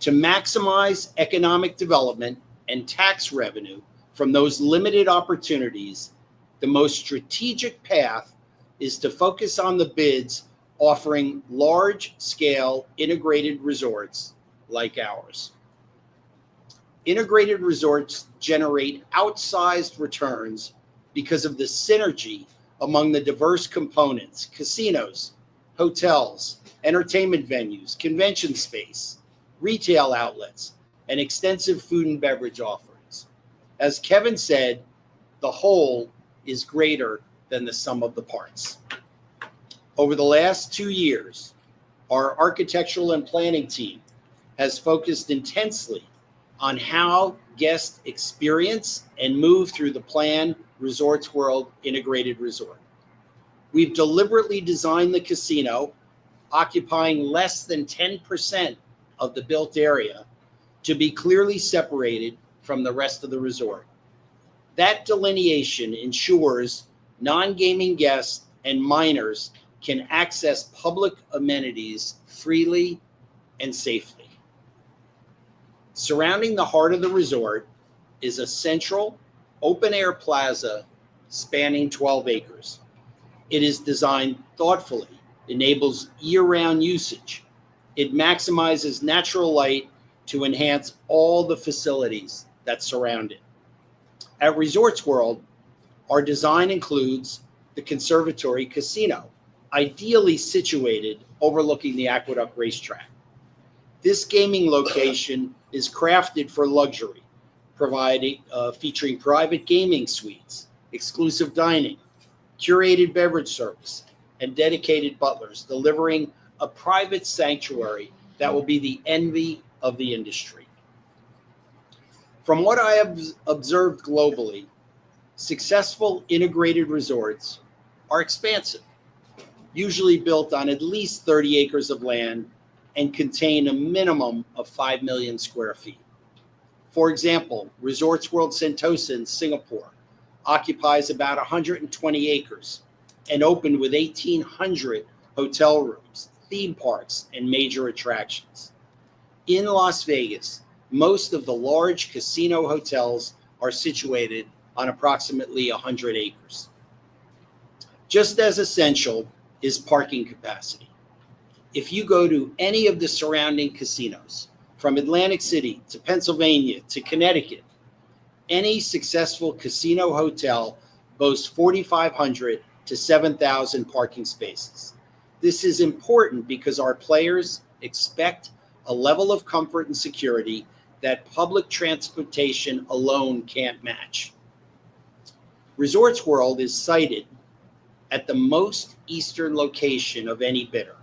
To maximize economic development and tax revenue from those limited opportunities, the most strategic path is to focus on the bids offering large-scale integrated resorts like ours. Integrated resorts generate outsized returns because of the synergy among the diverse components: casinos, hotels, entertainment venues, convention space, retail outlets, and extensive food and beverage offerings. As Kevin said, the whole is greater than the sum of the parts. Over the last 2 years, our architectural and planning team has focused intensely on how guests experience and move through the planned Resorts World integrated resort. We've deliberately designed the casino, occupying less than 10% of the built area, to be clearly separated from the rest of the resort. That delineation ensures non-gaming guests and minors can access public amenities freely and safely. Surrounding the heart of the resort is a central open-air plaza spanning 12 acres. It is designed thoughtfully, enables year-round usage. It maximizes natural light to enhance all the facilities that surround it. At Resorts World, our design includes the Conservatory Casino, ideally situated overlooking the Aqueduct Racetrack. This gaming location is crafted for luxury, featuring private gaming suites, exclusive dining, curated beverage service, and dedicated butlers, delivering a private sanctuary that will be the envy of the industry. From what I have observed globally, successful integrated resorts are expansive, usually built on at least 30 acres of land and contain a minimum of 5 million square feet. For example, Resorts World Sentosa in Singapore occupies about 120 acres and opened with 1,800 hotel rooms, theme parks, and major attractions. In Las Vegas, most of the large casino hotels are situated on approximately 100 acres. Just as essential is parking capacity. If you go to any of the surrounding casinos, from Atlantic City to Pennsylvania to Connecticut, any successful casino hotel boasts 4,500 to 7,000 parking spaces. This is important because our players expect a level of comfort and security that public transportation alone can't match. Resorts World is sited at the most eastern location of any bidder.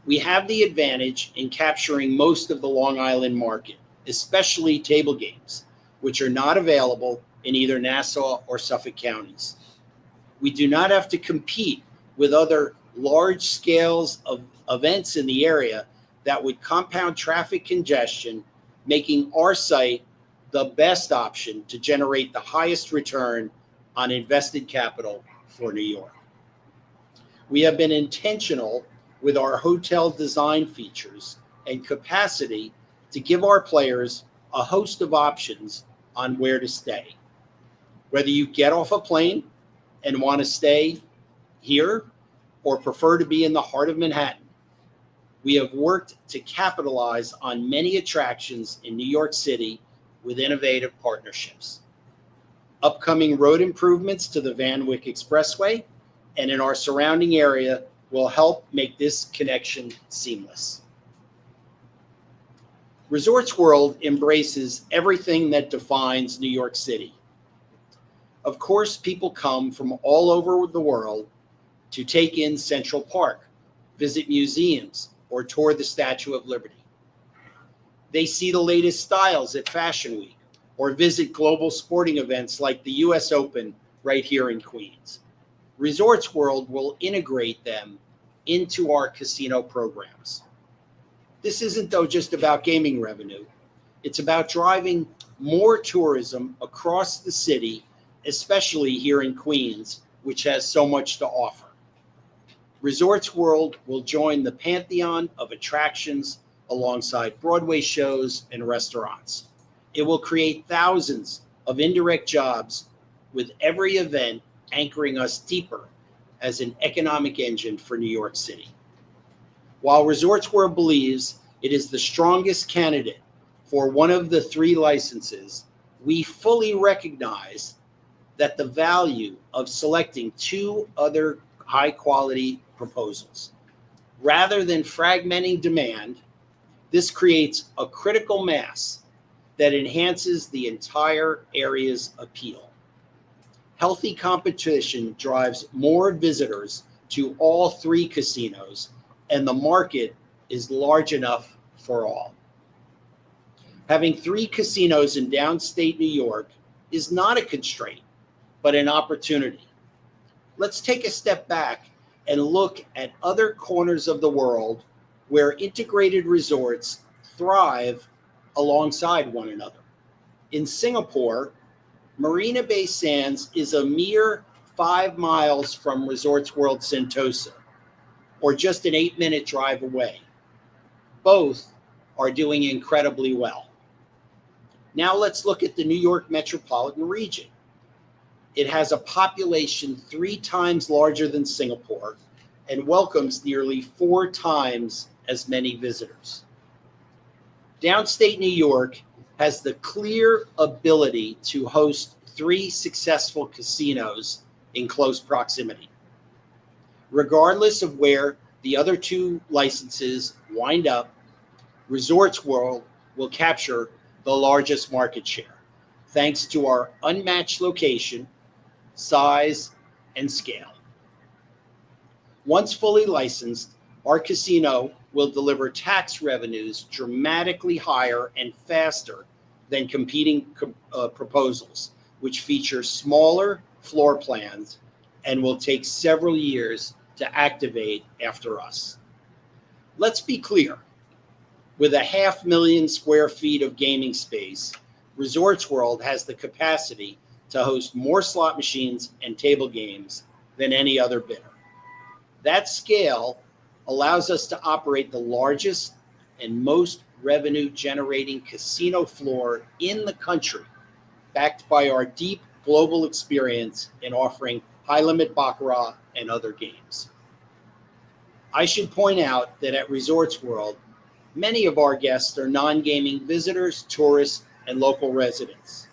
We have the advantage in capturing most of the Long Island market, especially table games, which are not available in either Nassau or Suffolk counties. We do not have to compete with other large scales of events in the area that would compound traffic congestion, making our site the best option to generate the highest return on invested capital for New York. We have been intentional with our hotel design features and capacity to give our players a host of options on where to stay. Whether you get off a plane and want to stay here or prefer to be in the heart of Manhattan, we have worked to capitalize on many attractions in New York City with innovative partnerships. Upcoming road improvements to the Van Wyck Expressway and in our surrounding area will help make this connection seamless. Resorts World embraces everything that defines New York City. Of course, people come from all over the world to take in Central Park, visit museums, or tour the Statue of Liberty. They see the latest styles at Fashion Week or visit global sporting events like the US Open right here in Queens. Resorts World will integrate them into our casino programs. This isn't, though, just about gaming revenue. It's about driving more tourism across the city, especially here in Queens, which has so much to offer. Resorts World will join the pantheon of attractions alongside Broadway shows and restaurants. It will create thousands of indirect jobs, with every event anchoring us deeper as an economic engine for New York City. While Resorts World believes it is the strongest candidate for one of the 3 licenses, we fully recognize that the value of selecting 2 other high-quality proposals. Rather than fragmenting demand, this creates a critical mass that enhances the entire area's appeal. Healthy competition drives more visitors to all 3 casinos, and the market is large enough for all. Having 3 casinos in downstate New York is not a constraint, but an opportunity. Let's take a step back and look at other corners of the world where integrated resorts thrive alongside one another. In Singapore, Marina Bay Sands is a mere 5 miles from Resorts World Sentosa, or just an 8-minute drive away. Both are doing incredibly well. Now let's look at the New York metropolitan region. It has a population 3 times larger than Singapore and welcomes nearly 4 times as many visitors. Downstate New York has the clear ability to host 3 successful casinos in close proximity. Regardless of where the other 2 licenses wind up, Resorts World will capture the largest market share, thanks to our unmatched location, size, and scale. Once fully licensed, our casino will deliver tax revenues dramatically higher and faster than competing proposals, which feature smaller floor plans and will take several years to activate after us. Let's be clear. With 500,000 square feet of gaming space, Resorts World has the capacity to host more slot machines and table games than any other bidder. That scale allows us to operate the largest and most revenue-generating casino floor in the country, backed by our deep global experience in offering high-limit baccarat and other games. I should point out that at Resorts World, many of our guests are non-gaming visitors, tourists, and local residents.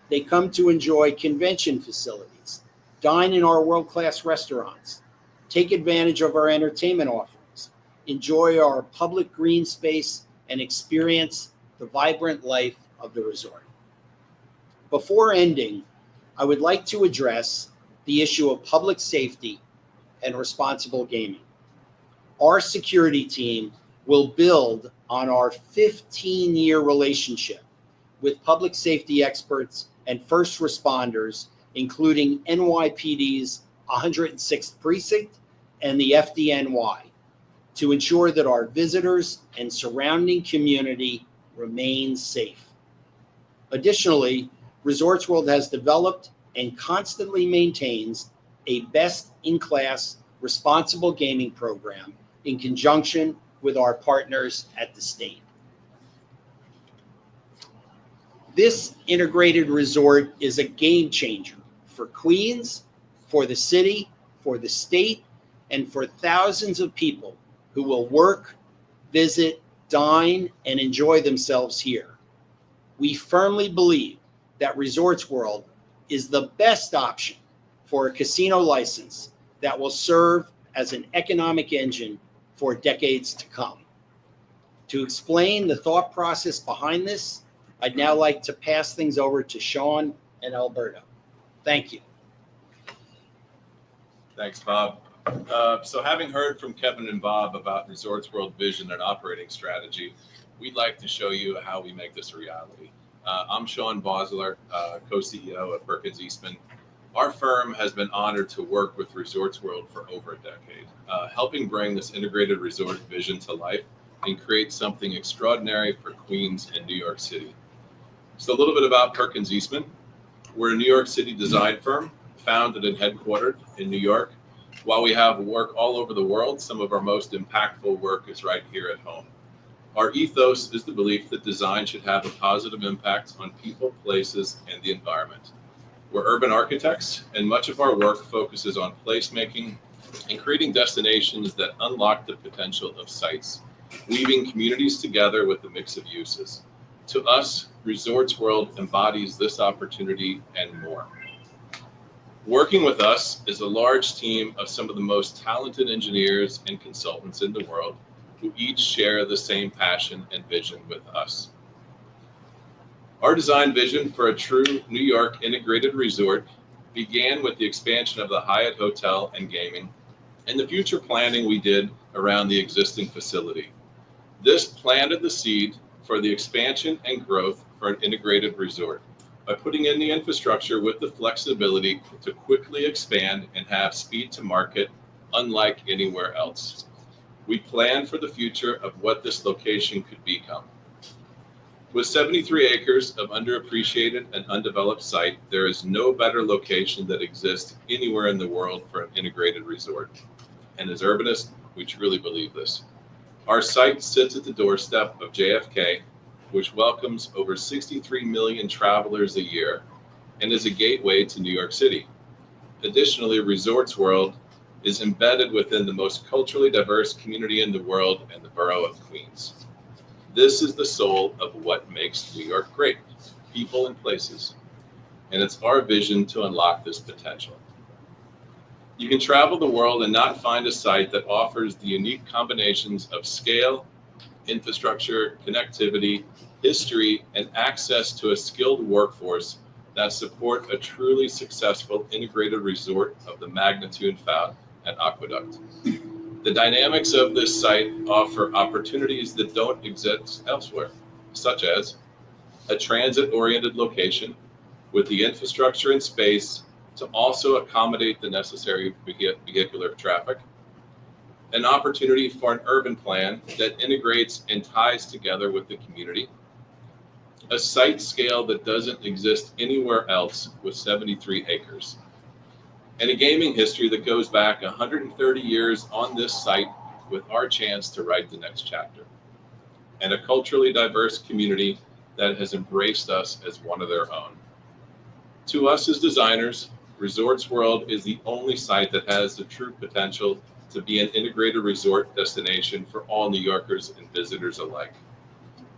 They come to enjoy convention facilities, dine in our world-class restaurants, take advantage of our entertainment offerings, enjoy our public green space, and experience the vibrant life of the resort. Before ending, I would like to address the issue of public safety and responsible gaming. Our security team will build on our 15-year relationship with public safety experts and first responders, including NYPD's 106th Precinct and the FDNY, to ensure that our visitors and surrounding community remain safe. Additionally, Resorts World has developed and constantly maintains a best-in-class responsible gaming program in conjunction with our partners at the state. This integrated resort is a game changer for Queens, for the city, for the state, and for thousands of people who will work, visit, dine, and enjoy themselves here. We firmly believe that Resorts World is the best option for a casino license that will serve as an economic engine for decades to come. To explain the thought process behind this, I'd now like to pass things over to Sean and Alberto. Thank you.
Thanks, Bob. So having heard from Kevin and Bob about Resorts World vision and operating strategy, we'd like to show you how we make this a reality. I'm Sean Bosler, co-CEO of Perkins Eastman. Our firm has been honored to work with Resorts World for over a decade, helping bring this integrated resort vision to life and create something extraordinary for Queens and New York City. So a little bit about Perkins Eastman. We're a New York City design firm, founded and headquartered in New York. While we have work all over the world, some of our most impactful work is right here at home. Our ethos is the belief that design should have a positive impact on people, places, and the environment. We're urban architects, and much of our work focuses on placemaking and creating destinations that unlock the potential of sites, weaving communities together with a mix of uses. To us, Resorts World embodies this opportunity and more. Working with us is a large team of some of the most talented engineers and consultants in the world who each share the same passion and vision with us. Our design vision for a true New York integrated resort began with the expansion of the Hyatt Hotel and Gaming and the future planning we did around the existing facility. This planted the seed for the expansion and growth for an integrated resort by putting in the infrastructure with the flexibility to quickly expand and have speed to market unlike anywhere else. We planned for the future of what this location could become. With 73 acres of underappreciated and undeveloped site, there is no better location that exists anywhere in the world for an integrated resort. And as urbanists, we truly believe this. Our site sits at the doorstep of JFK, which welcomes over 63 million travelers a year and is a gateway to New York City. Additionally, Resorts World is embedded within the most culturally diverse community in the world and the borough of Queens. This is the soul of what makes New York great, people and places. And it's our vision to unlock this potential. You can travel the world and not find a site that offers the unique combinations of scale, infrastructure, connectivity, history, and access to a skilled workforce that support a truly successful integrated resort of the magnitude found at Aqueduct. The dynamics of this site offer opportunities that don't exist elsewhere, such as a transit-oriented location with the infrastructure and space to also accommodate the necessary vehicular traffic, an opportunity for an urban plan that integrates and ties together with the community, a site scale that doesn't exist anywhere else with 73 acres, and a gaming history that goes back 130 years on this site with our chance to write the next chapter, and a culturally diverse community that has embraced us as one of their own. To us as designers, Resorts World is the only site that has the true potential to be an integrated resort destination for all New Yorkers and visitors alike.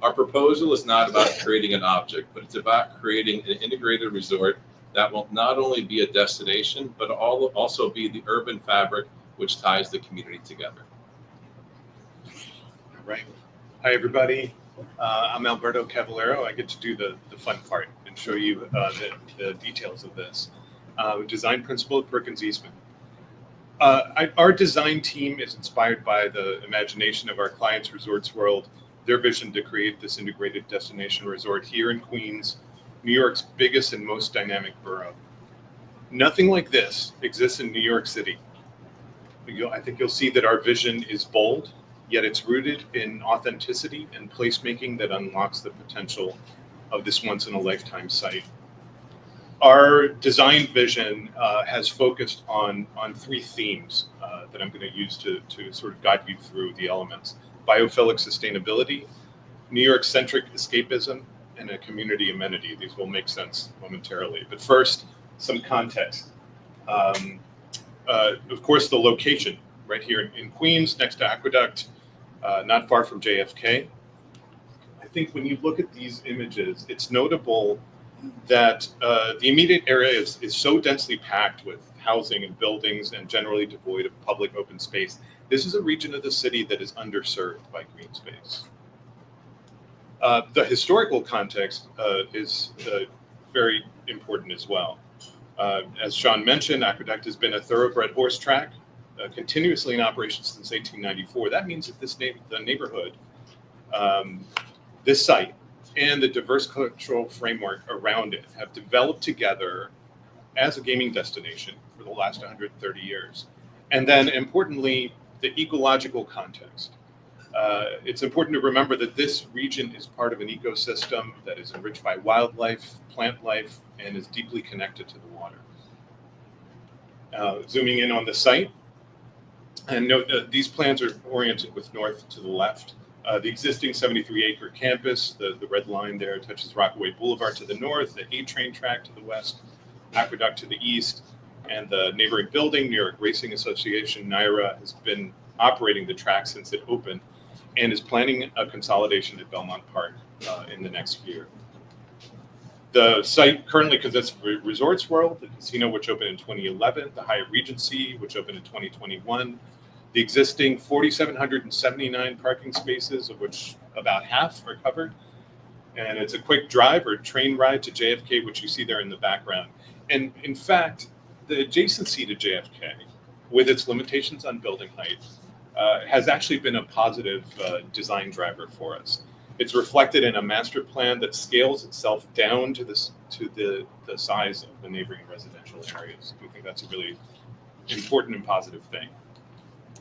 Our proposal is not about creating an object, but it's about creating an integrated resort that will not only be a destination, but also be the urban fabric which ties the community together.
All right. Hi, everybody. I'm Alberto Cavallero. I get to do the fun part and show you the details of this. Design principal at Perkins Eastman. Our design team is inspired by the imagination of our clients, Resorts World, their vision to create this integrated destination resort here in Queens, New York's biggest and most dynamic borough. Nothing like this exists in New York City. I think you'll see that our vision is bold, yet it's rooted in authenticity and placemaking that unlocks the potential of this once-in-a-lifetime site. Our design vision has focused on three themes that I'm going to use to sort of guide you through the elements: biophilic sustainability, New York-centric escapism, and a community amenity. These will make sense momentarily. But first, some context. Of course, the location right here in Queens, next to Aqueduct, not far from JFK. I think when you look at these images, it's notable that the immediate area is so densely packed with housing and buildings and generally devoid of public open space. This is a region of the city that is underserved by green space. The historical context is very important as well. As Sean mentioned, Aqueduct has been a thoroughbred horse track, continuously in operation since 1894. That means that the neighborhood, this site, and the diverse cultural framework around it have developed together as a gaming destination for the last 130 years. And then importantly, the ecological context. It's important to remember that this region is part of an ecosystem that is enriched by wildlife, plant life, and is deeply connected to the water. Zooming in on the site, and note that these plans are oriented with north to the left. The existing 73-acre campus, the red line there touches Rockaway Boulevard to the north, the A-train track to the west, Aqueduct to the east, and the neighboring building, New York Racing Association, NYRA, has been operating the track since it opened and is planning a consolidation at Belmont Park in the next year. The site currently consists of Resorts World, the casino, which opened in 2011, the Hyatt Regency, which opened in 2021, the existing 4,779 parking spaces, of which about half are covered. And it's a quick drive or train ride to JFK, which you see there in the background. And in fact, the adjacency to JFK, with its limitations on building height, has actually been a positive design driver for us. It's reflected in a master plan that scales itself down to the size of the neighboring residential areas. We think that's a really important and positive thing.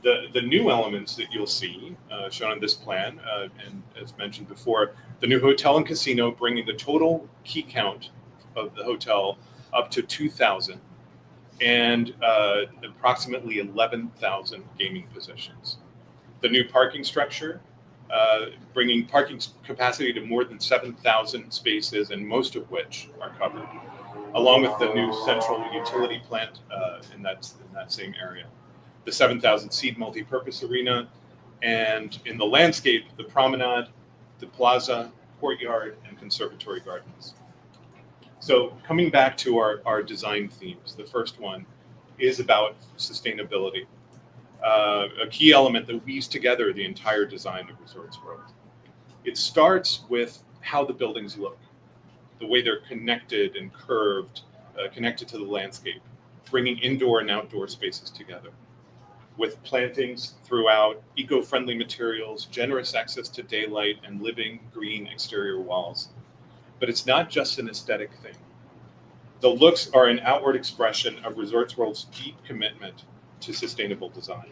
The new elements that you'll see shown on this plan, and as mentioned before, the new hotel and casino, bringing the total key count of the hotel up to 2,000 and approximately 11,000 gaming positions. The new parking structure, bringing parking capacity to more than 7,000 spaces, and most of which are covered, along with the new central utility plant in that same area. The 7,000-seat multi-purpose arena, and in the landscape, the promenade, the plaza, courtyard, and conservatory gardens. So coming back to our design themes, the first one is about sustainability, a key element that weaves together the entire design of Resorts World. It starts with how the buildings look, the way they're connected and curved, connected to the landscape, bringing indoor and outdoor spaces together, with plantings throughout, eco-friendly materials, generous access to daylight, and living green exterior walls. But it's not just an aesthetic thing. The looks are an outward expression of Resorts World's deep commitment to sustainable design.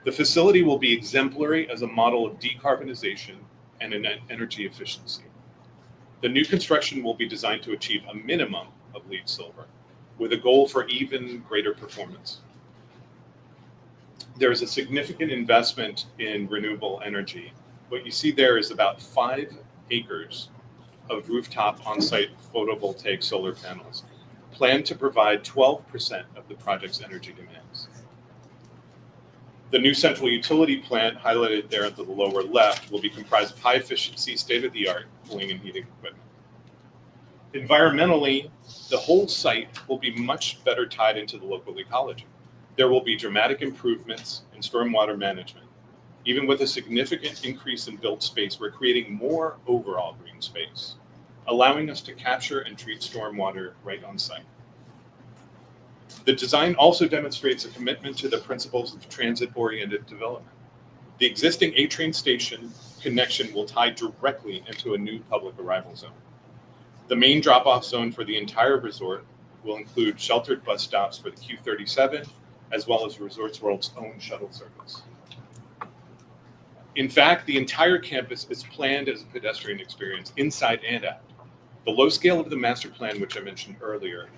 The facility will be exemplary as a model of decarbonization and energy efficiency. The new construction will be designed to achieve a minimum of LEED Silver, with a goal for even greater performance. There is a significant investment in renewable energy. What you see there is about 5 acres of rooftop on-site photovoltaic solar panels, planned to provide 12% of the project's energy demands. The new central utility plant, highlighted there at the lower left, will be comprised of high-efficiency, state-of-the-art cooling and heating equipment. Environmentally, the whole site will be much better tied into the local ecology. There will be dramatic improvements in stormwater management. Even with a significant increase in built space, we're creating more overall green space, allowing us to capture and treat stormwater right on site. The design also demonstrates a commitment to the principles of transit-oriented development. The existing A-train station connection will tie directly into a new public arrival zone. The main drop-off zone for the entire resort will include sheltered bus stops for the Q37, as well as Resorts World's own shuttle service. In fact, the entire campus is planned as a pedestrian experience inside and out. The low scale of the master plan, which I mentioned earlier,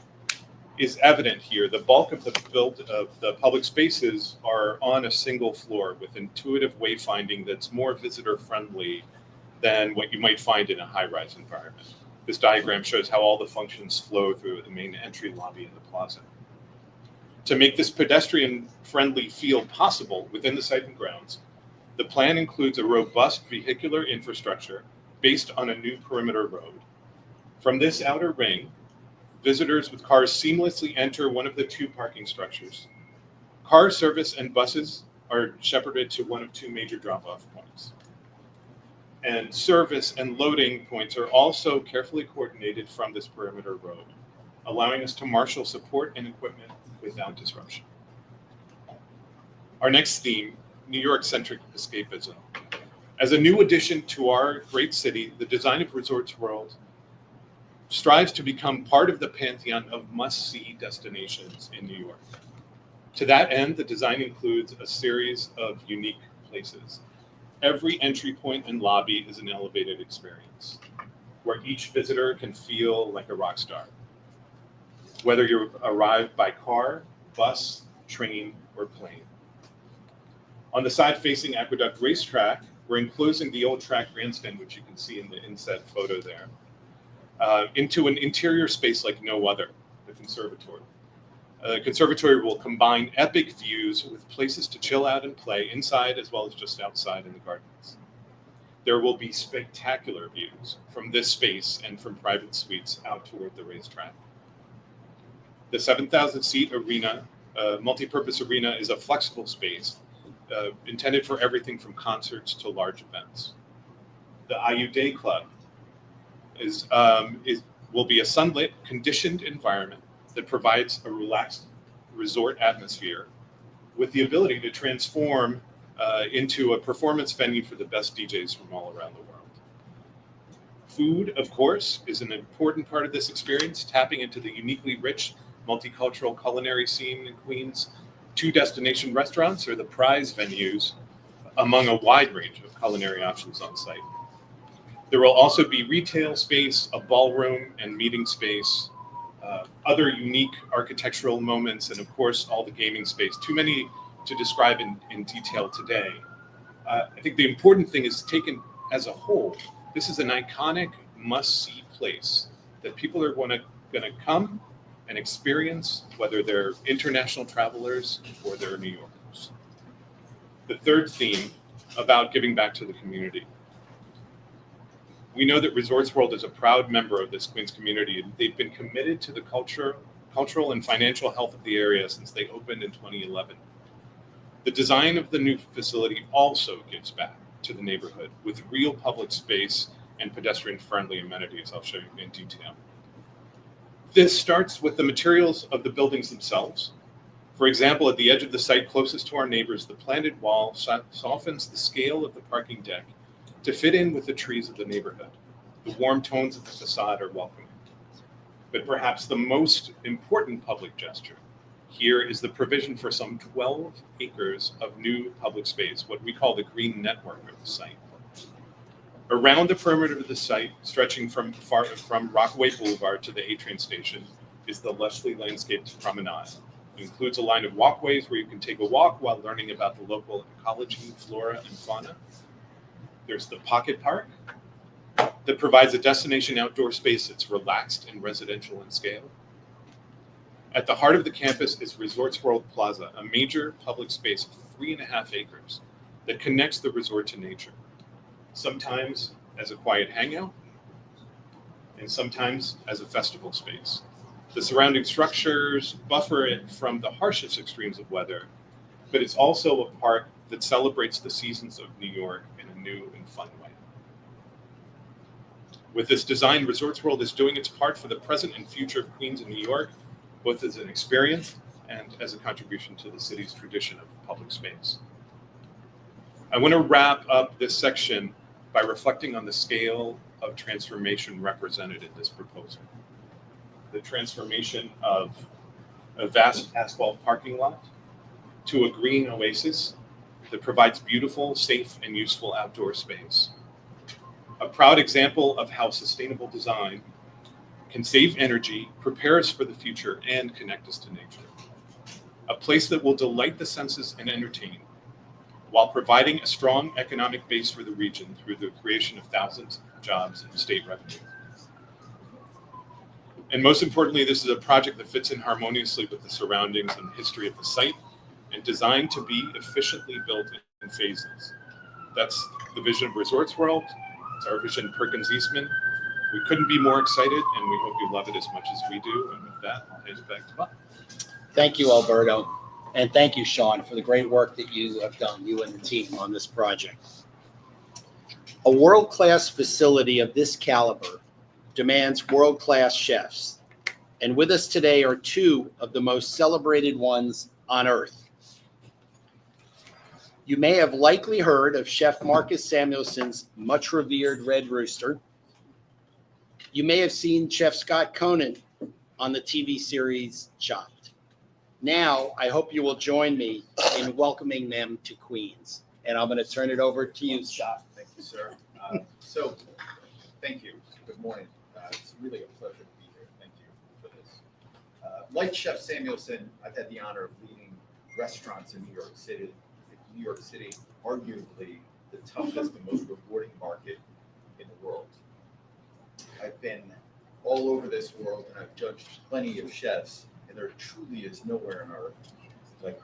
is evident here. The bulk of the public spaces are on a single floor with intuitive wayfinding that's more visitor friendly than what you might find in a high-rise environment. This diagram shows how all the functions flow through the main entry lobby of the plaza. To make this pedestrian-friendly feel possible within the site and grounds, the plan includes a robust vehicular infrastructure based on a new perimeter road. From this outer ring, visitors with cars seamlessly enter one of the 2 parking structures. Car service and buses are shepherded to one of 2 major drop-off points. And service and loading points are also carefully coordinated from this perimeter road, allowing us to marshal support and equipment without disruption. Our next theme, New York-centric escapism. As a new addition to our great city, the design of Resorts World strives to become part of the pantheon of must-see destinations in New York. To that end, the design includes a series of unique places. Every entry point and lobby is an elevated experience, where each visitor can feel like a rock star. Whether you arrive by car, bus, train, or plane. On the side facing Aqueduct Racetrack, we're enclosing the old track grandstand, which you can see in the inset photo there, into an interior space like no other, the conservatory. The conservatory will combine epic views with places to chill out and play inside as well as just outside in the gardens. There will be spectacular views from this space and from private suites out toward the racetrack. The 7,000-seat arena, multi-purpose arena, is a flexible space intended for everything from concerts to large events. The IU Day Club will be a sunlit, conditioned environment that provides a relaxed resort atmosphere with the ability to transform into a performance venue for the best DJs from all around the world. Food, of course, is an important part of this experience, tapping into the uniquely rich multicultural culinary scene in Queens. 2 destination restaurants are the prize venues among a wide range of culinary options on site. There will also be retail space, a ballroom and meeting space, other unique architectural moments, and of course, all the gaming space. Too many to describe in detail today. I think the important thing is taken as a whole. This is an iconic must-see place that people are going to come and experience, whether they're international travelers or they're New Yorkers. The third theme about giving back to the community. We know that Resorts World is a proud member of this Queens community, and they've been committed to the cultural and financial health of the area since they opened in 2011. The design of the new facility also gives back to the neighborhood with real public space and pedestrian-friendly amenities. I'll show you in detail. This starts with the materials of the buildings themselves. For example, at the edge of the site closest to our neighbors, the planted wall softens the scale of the parking deck to fit in with the trees of the neighborhood. The warm tones of the facade are welcoming. But perhaps the most important public gesture here is the provision for some 12 acres of new public space, what we call the green network of the site. Around the perimeter of the site, stretching from Rockaway Boulevard to the A train station, is the lushly landscaped promenade. It includes a line of walkways where you can take a walk while learning about the local ecology, flora, and fauna. There's the Pocket Park that provides a destination outdoor space that's relaxed and residential in scale. At the heart of the campus is Resorts World Plaza, a major public space of 3.5 acres that connects the resort to nature, sometimes as a quiet hangout and sometimes as a festival space. The surrounding structures buffer it from the harshest extremes of weather, but it's also a park that celebrates the seasons of New York in a new and fun way. With this design, Resorts World is doing its part for the present and future of Queens and New York, both as an experience and as a contribution to the city's tradition of public space. I want to wrap up this section by reflecting on the scale of transformation represented in this proposal. The transformation of a vast asphalt parking lot to a green oasis that provides beautiful, safe, and useful outdoor space. A proud example of how sustainable design can save energy, prepare us for the future, and connect us to nature. A place that will delight the senses and entertain, while providing a strong economic base for the region through the creation of thousands of jobs and state revenue. And most importantly, this is a project that fits in harmoniously with the surroundings and history of the site and designed to be efficiently built in phases. That's the vision of Resorts World. It's our vision, Perkins Eastman. We couldn't be more excited, and we hope you love it as much as we do. And with that, I'll hand it back to Bob.
Thank you, Alberto. And thank you, Sean, for the great work that you have done, you and the team, on this project. A world-class facility of this caliber demands world-class chefs. And with us today are two of the most celebrated ones on earth. You may have likely heard of Chef Marcus Samuelson's much revered Red Rooster. You may have seen Chef Scott Conan on the TV series Chopped. Now, I hope you will join me in welcoming them to Queens. And I'm going to turn it over to you, Scott.
Thank you, sir. Thank you. Good morning. It's really a pleasure to be here. Thank you for this. Like Chef Samuelson, I've had the honor of leading restaurants in New York City. New York City, arguably the toughest and most rewarding market in the world. I've been all over this world and I've judged plenty of chefs, and there truly is nowhere on earth like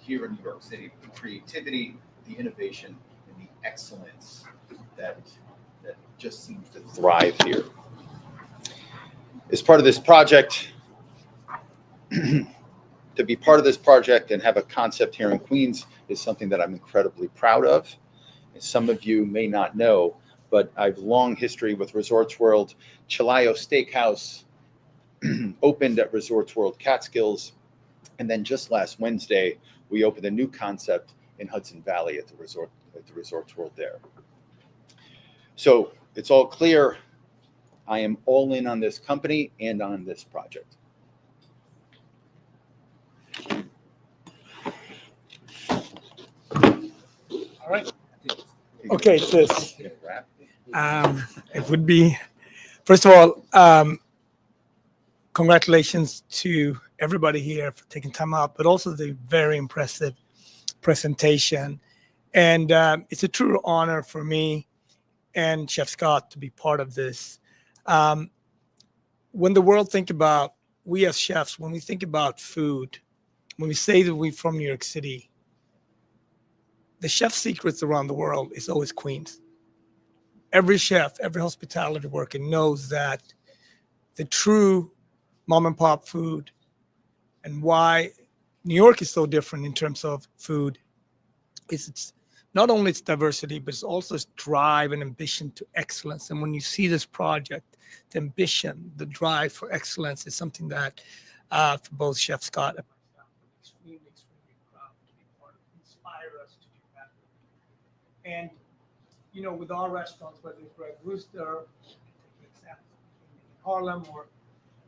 here in New York City. The creativity, the innovation, and the excellence that just seems to thrive here. As part of this project, to be part of this project and have a concept here in Queens is something that I'm incredibly proud of. And some of you may not know, but I've long history with Resorts World. Chilayo Steakhouse opened at Resorts World Catskills. And then just last Wednesday, we opened a new concept in Hudson Valley at the Resorts World there. So it's all clear. I am all in on this company and on this project.
All right. Okay, sis. It would be, first of all, congratulations to everybody here for taking time out, but also the very impressive presentation. And it's a true honor for me and Chef Scott to be part of this. When the world think about, we as chefs, when we think about food, when we say that we're from New York City, the chef secrets around the world is always Queens. Every chef, every hospitality worker knows that the true mom and pop food and why New York is so different in terms of food is it's not only its diversity, but it's also its drive and ambition to excellence. And when you see this project, the ambition, the drive for excellence is something that for both Chef Scott and extremely proud to be part of, inspire us to do better. And, you know, with our restaurants, whether it's Red Rooster, take an example in Harlem, or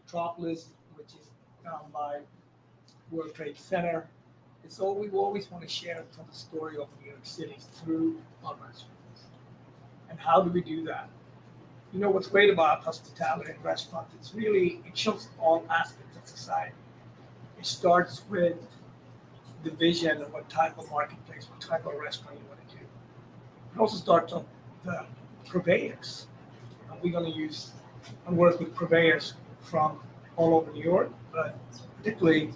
Metropolis, which is down by World Trade Center, it's all we always want to share and tell the story of New York City through our restaurants. And how do we do that? You know, what's great about hospitality and restaurants, it's really, it shows all aspects of society. It starts with the vision of what type of marketplace, what type of restaurant you want to do. It also starts on the purveyors. We're going to use and work with purveyors from all over New York, but particularly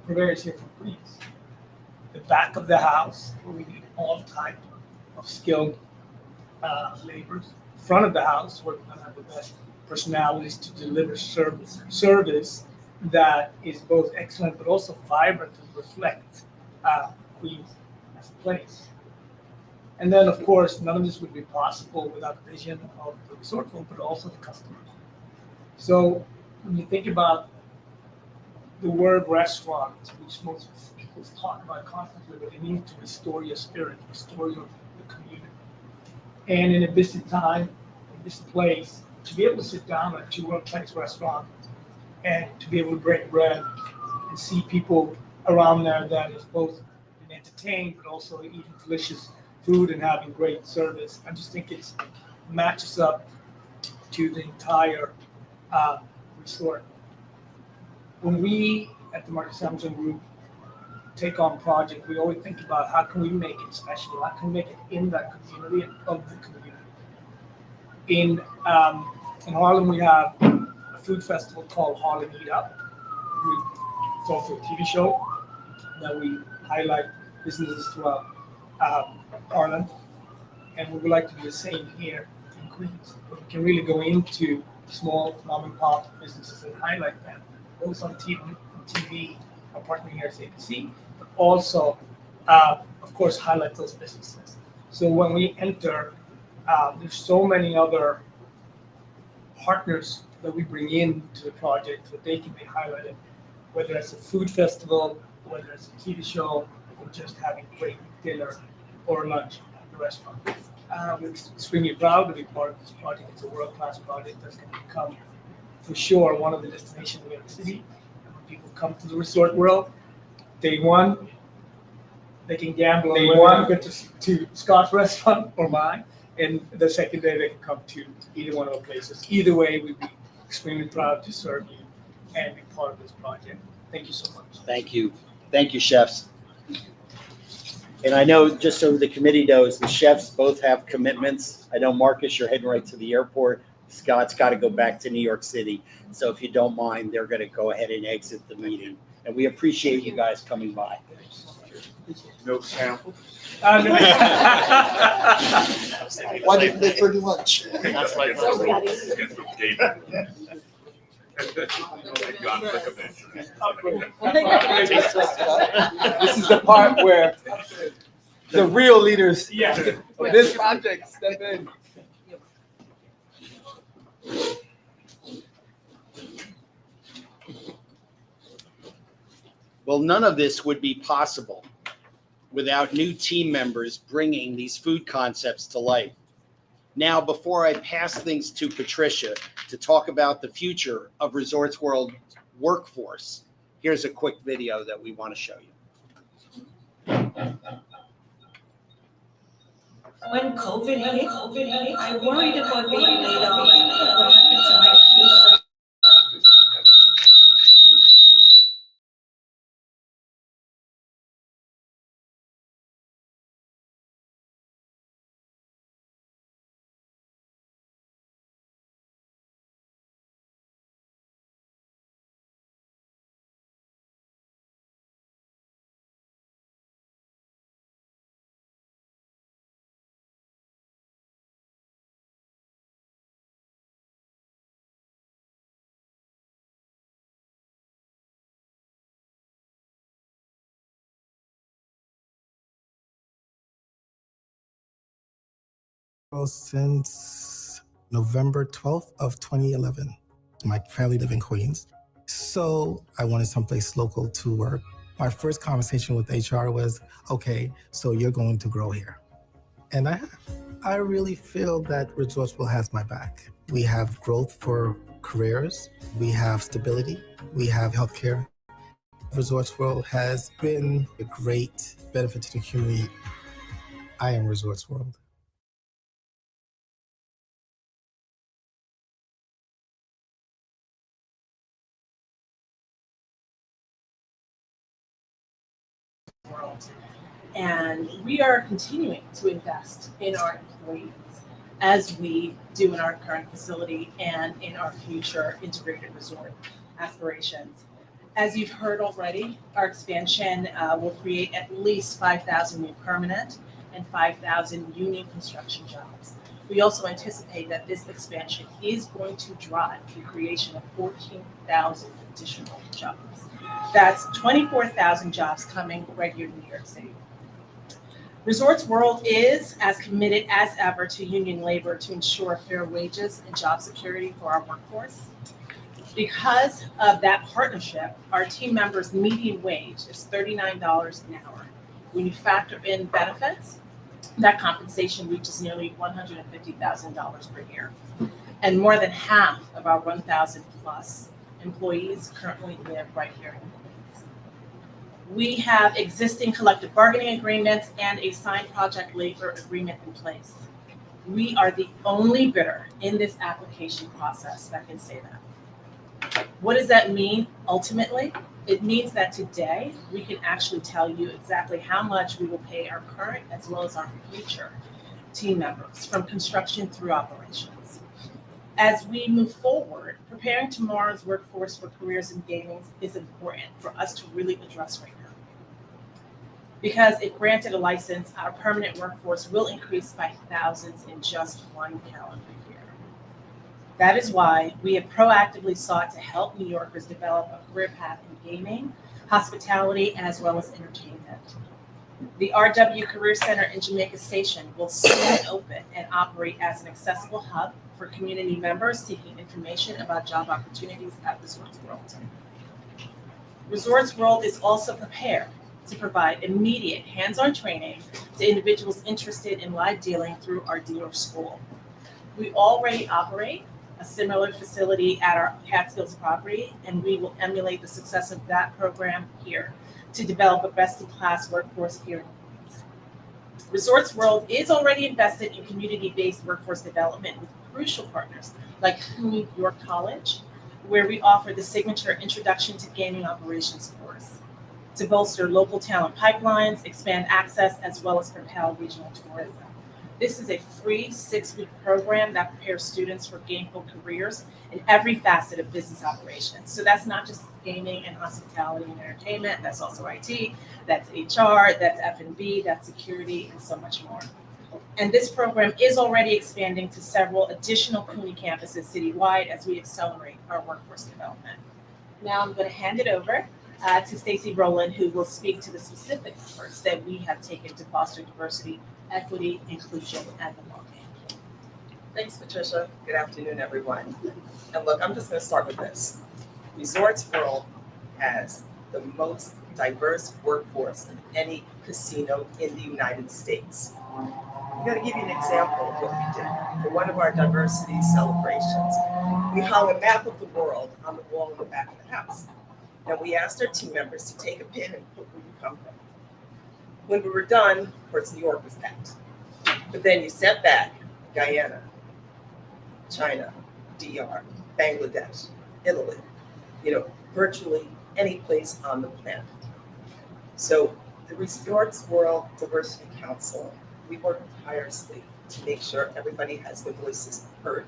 purveyors here from Queens. The back of the house, where we need all types of skilled laborers. Front of the house, where we're going to have the best personalities to deliver service that is both excellent but also vibrant and reflect Queens as a place. And then, of course, none of this would be possible without the vision of the resort world, but also the customers. So when you think about the word restaurant, which most people talk about constantly, but it needs to restore your spirit, restore the community. And in a busy time, in this place, to be able to sit down at two world-class restaurants and to be able to break bread and see people around there that is both being entertained but also eating delicious food and having great service, I just think it matches up to the entire resort. When we at the Marcus Samuelson Group take on project, we always think about how can we make it special, how can we make it in that community and of the community. In Harlem, we have a food festival called Harlem Eat Up. It's also a TV show that we highlight businesses throughout Harlem, and we would like to do the same here in Queens. But we can really go into small mom and pop businesses and highlight them, both on TV, our partner here at ABC, but also, of course, highlight those businesses. So when we enter, there's so many other partners that we bring into the project that they can be highlighted, whether it's a food festival, whether it's a TV show, or just having great dinner or lunch at the restaurant. We're extremely proud to be part of this project. It's a world-class project that's going to become, for sure, one of the destinations in New York City. And when people come to the resort world, day one, they can gamble on whether to go to Scott's restaurant or mine. And the second day, they can come to either one of the places. Either way, we'd be extremely proud to serve you and be part of this project. Thank you so much.
Thank you. Thank you, chefs. And I know, just so the committee knows, the chefs both have commitments. I know, Marcus, you're heading right to the airport. Scott's got to go back to New York City. So if you don't mind, they're going to go ahead and exit the meeting. And we appreciate you guys coming by.
No sample.
Why didn't they bring lunch?
That's my
This is the part where the real leaders of this project step in.
Well, none of this would be possible without new team members bringing these food concepts to life. Now, before I pass things to Patricia to talk about the future of Resorts World workforce, here's a quick video that we want to show you.
When COVID hit, I worried about being laid off. What happened to my future?
Since November 12th of 2011. My family live in Queens. So I wanted someplace local to work. My first conversation with HR was, okay, so you're going to grow here. And I have. I really feel that Resorts World has my back. We have growth for careers. We have stability. We have healthcare. Resorts World has been a great benefit to the community. I am Resorts World.
And we are continuing to invest in our employees as we do in our current facility and in our future integrated resort aspirations. As you've heard already, our expansion will create at least 5,000 new permanent and 5,000 union construction jobs. We also anticipate that this expansion is going to drive the creation of 14,000 additional jobs. That's 24,000 jobs coming right here to New York City. Resorts World is as committed as ever to union labor to ensure fair wages and job security for our workforce. Because of that partnership, our team members' median wage is $39 an hour. When you factor in benefits, that compensation reaches nearly $150,000 per year. And more than half of our 1,000 plus employees currently live right here in Queens. We have existing collective bargaining agreements and a signed project labor agreement in place. We are the only bidder in this application process that can say that. What does that mean ultimately? It means that today we can actually tell you exactly how much we will pay our current as well as our future team members from construction through operations. As we move forward, preparing tomorrow's workforce for careers in gaming is important for us to really address right now. Because if granted a license, our permanent workforce will increase by thousands in just one calendar year. That is why we have proactively sought to help New Yorkers develop a career path in gaming, hospitality, as well as entertainment. The RW Career Center in Jamaica Station will soon open and operate as an accessible hub for community members seeking information about job opportunities at Resorts World. Resorts World is also prepared to provide immediate hands-on training to individuals interested in live dealing through our dealer school. We already operate a similar facility at our Catskills property, and we will emulate the success of that program here to develop a best-in-class workforce here in Queens. Resorts World is already invested in community-based workforce development with crucial partners like New York College, where we offer the signature Introduction to Gaming Operations course to bolster local talent pipelines, expand access, as well as propel regional tourism. This is a free 6-week program that prepares students for gainful careers in every facet of business operations. So that's not just gaming and hospitality and entertainment, that's also IT, that's HR, that's F&B, that's security, and so much more. And this program is already expanding to several additional CUNY campuses citywide as we accelerate our workforce development. Now I'm going to hand it over to Stacey Rowland, who will speak to the specific efforts that we have taken to foster diversity, equity, inclusion, and belonging.
Thanks, Patricia. Good afternoon, everyone. And look, I'm just going to start with this. Resorts World has the most diverse workforce of any casino in the United States. I'm going to give you an example of what we did. For one of our diversity celebrations, we hung a map of the world on the wall in the back of the house. And we asked our team members to take a pin and put where you come from. When we were done, of course, New York was packed. But then you sat back, Guyana, China, DR, Bangladesh, Italy, virtually any place on the planet. So the Resorts World Diversity Council, we work tirelessly to make sure everybody has their voices heard.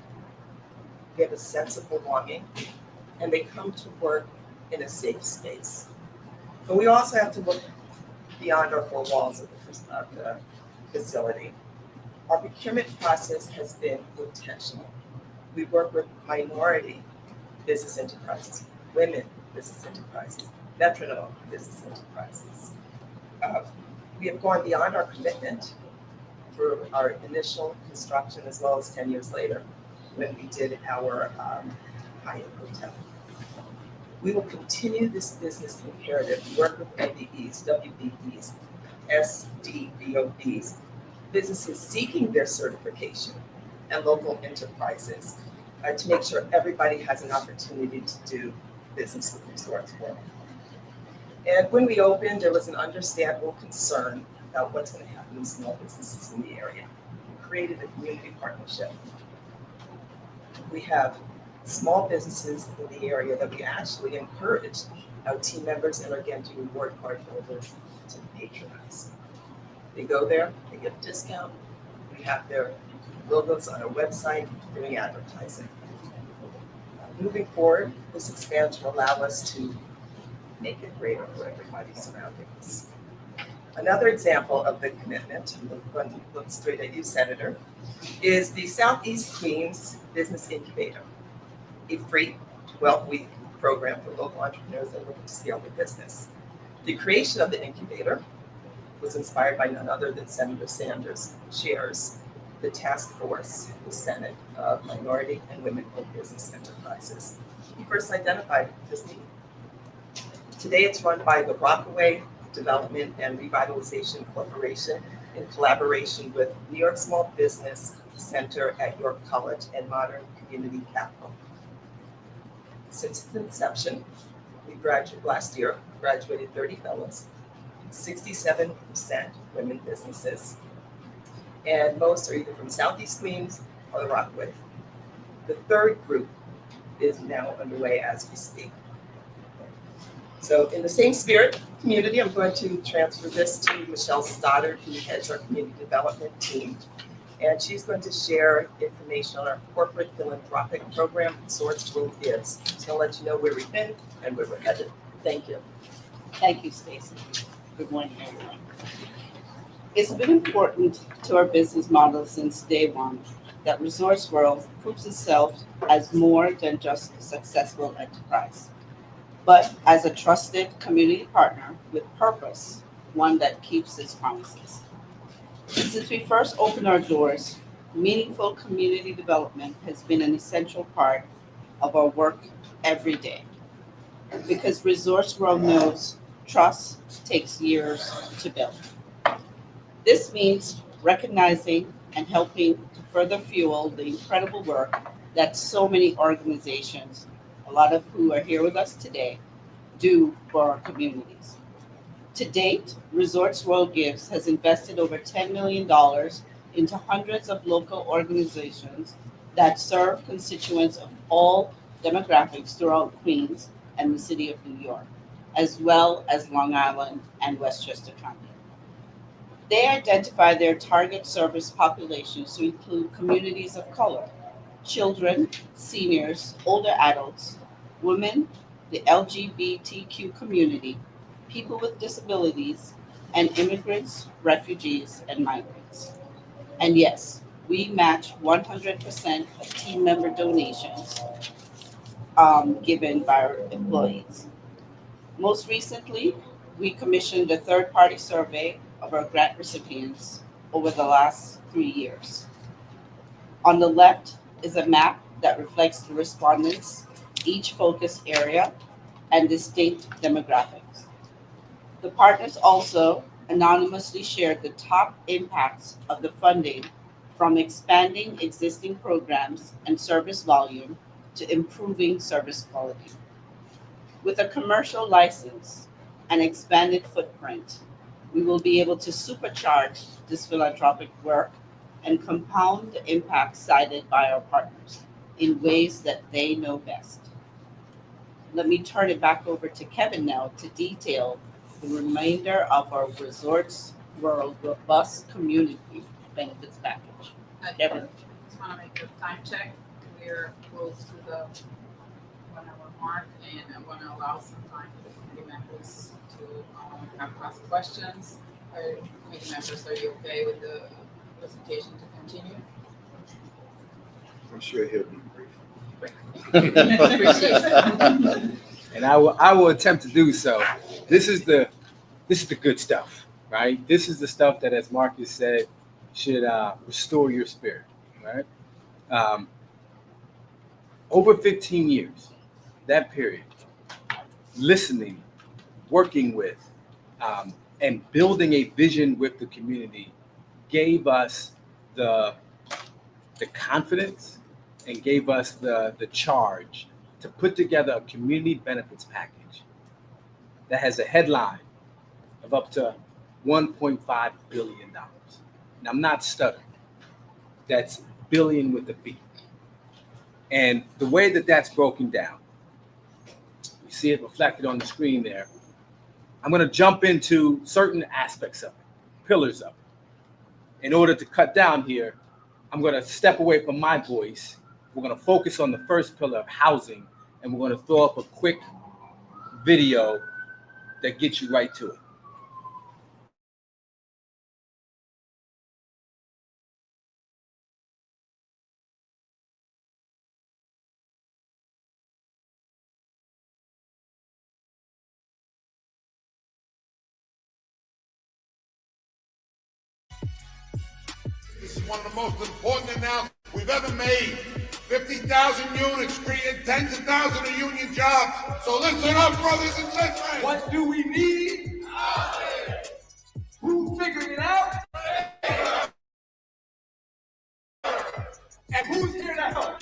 They have a sense of belonging, and they come to work in a safe space. But we also have to look beyond our 4 walls of the facility. Our procurement process has been intentional. We work with minority business enterprises, women business enterprises, veteran-owned business enterprises. We have gone beyond our commitment for our initial construction as well as 10 years later when we did our Hyatt Hotel. We will continue this business imperative, work with MBEs, WBEs, SDVOPs, businesses seeking their certification, and local enterprises to make sure everybody has an opportunity to do business with Resorts World. And when we opened, there was an understandable concern about what's going to happen in small businesses in the area. We created a community partnership. We have small businesses in the area that we actually encourage our team members and our Genji reward card holders to patronize. They go there, they get a discount. We have their logos on our website doing advertising. Moving forward, this expansion will allow us to make it greater for everybody surrounding us. Another example of the commitment, look straight at you, Senator, is the Southeast Queens Business Incubator, a free 12-week program for local entrepreneurs that are looking to scale their business. The creation of the incubator was inspired by none other than Senator Sanders chairs the task force, the Senate of Minority and Women-Owned Business Enterprises. He first identified this need. Today it's run by the Rockaway Development and Revitalization Corporation in collaboration with New York Small Business Center at York College and Modern Community Capital. Since its inception, last year, graduated 30 fellows, 67% women businesses, and most are either from Southeast Queens or the Rockaway. The third group is now underway as we speak. So in the same spirit, community, I'm going to transfer this to Michelle Stoddard, who heads our community development team. And she's going to share information on our corporate philanthropic program, Resorts World Gives. She's going to let you know where we've been and where we're headed. Thank you.
Thank you, Stacy. Good morning, everyone. It's been important to our business model since day one that Resorts World proves itself as more than just a successful enterprise, but as a trusted community partner with purpose, one that keeps its promises. Since we first opened our doors, meaningful community development has been an essential part of our work every day. Because Resorts World knows trust takes years to build. This means recognizing and helping to further fuel the incredible work that so many organizations, a lot of who are here with us today, do for our communities. To date, Resorts World Gives has invested over $10 million into hundreds of local organizations that serve constituents of all demographics throughout Queens and the city of New York, as well as Long Island and Westchester County. They identify their target service populations to include communities of color, children, seniors, older adults, women, the LGBTQ community, people with disabilities, and immigrants, refugees, and migrants. And yes, we match 100% of team member donations given by our employees. Most recently, we commissioned a third-party survey of our grant recipients over the last 3 years. On the left is a map that reflects the respondents, each focus area, and distinct demographics. The partners also anonymously shared the top impacts of the funding from expanding existing programs and service volume to improving service quality. With a commercial license and expanded footprint, we will be able to supercharge this philanthropic work and compound the impact cited by our partners in ways that they know best. Let me turn it back over to Kevin now to detail the remainder of our Resorts World robust community benefits package. Kevin.
Just want to make a time check. We're close to the 1 hour mark, and I want to allow some time for the committee members to have ask questions. Committee members, are you okay with the presentation to continue?
I'm sure he'll be
And I will attempt to do so. This is the good stuff, right? This is the stuff that, as Marcus said, should restore your spirit, right? Over 15 years, that period, listening, working with, and building a vision with the community gave us the confidence and gave us the charge to put together a community benefits package that has a headline of up to $1.5 billion. Now, I'm not stuttering. That's billion with a B. And the way that that's broken down, you see it reflected on the screen there. I'm going to jump into certain aspects of it, pillars of it. In order to cut down here, I'm going to step away from my voice. We're going to focus on the first pillar of housing, and we're going to throw up a quick video that gets you right to it.
This is one of the most important announcements we've ever made. 50,000 units, creating tens of thousands of union jobs. So listen up, brothers and sisters. What do we need? Who figured it out? And who's here to help?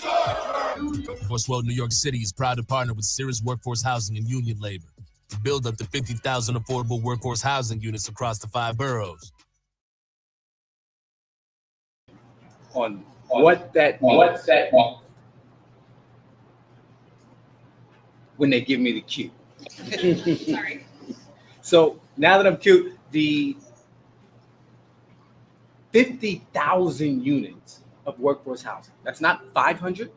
Workforce World New York City is proud to partner with Serious Workforce Housing and Union Labor to build up to 50,000 affordable workforce housing units across the 5 boroughs.
On what that means when they give me the cue.
Sorry.
So now that I'm cute, the 50,000 units of workforce housing. That's not 500.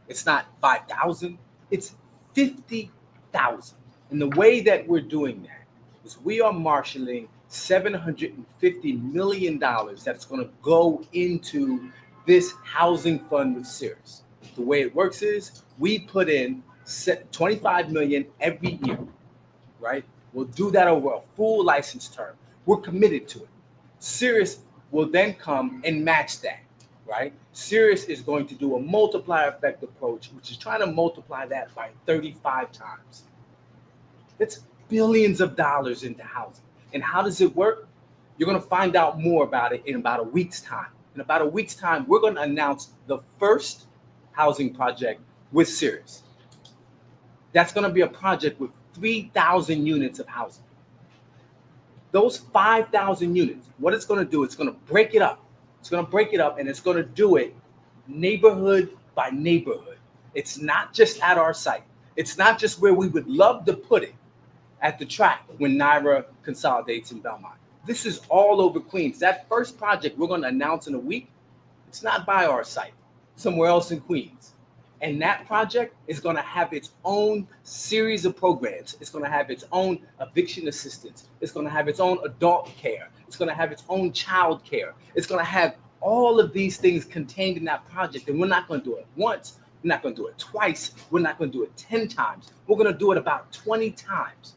It's not 5,000. It's 50,000. And the way that we're doing that is we are marshaling $750 million that's going to go into this housing fund with Cirrus. The way it works is we put in $25 million every year, right? We'll do that over a full license term. We're committed to it. Cirrus will then come and match that, right? Cirrus is going to do a multiplier effect approach, which is trying to multiply that by 35 times. That's billions of dollars into housing. And how does it work? You're going to find out more about it in about a week's time. In about a week's time, we're going to announce the first housing project with Cirrus. That's going to be a project with 3,000 units of housing. Those 5,000 units, what it's going to do, it's going to break it up. It's going to break it up, and it's going to do it neighborhood by neighborhood. It's not just at our site. It's not just where we would love to put it, at the track when NYRA consolidates in Belmont. This is all over Queens. That first project we're going to announce in a week, it's not by our site, somewhere else in Queens. And that project is going to have its own series of programs. It's going to have its own eviction assistance. It's going to have its own adult care. It's going to have its own child care. It's going to have all of these things contained in that project. And we're not going to do it once. We're not going to do it twice. We're not going to do it 10 times. We're going to do it about 20 times.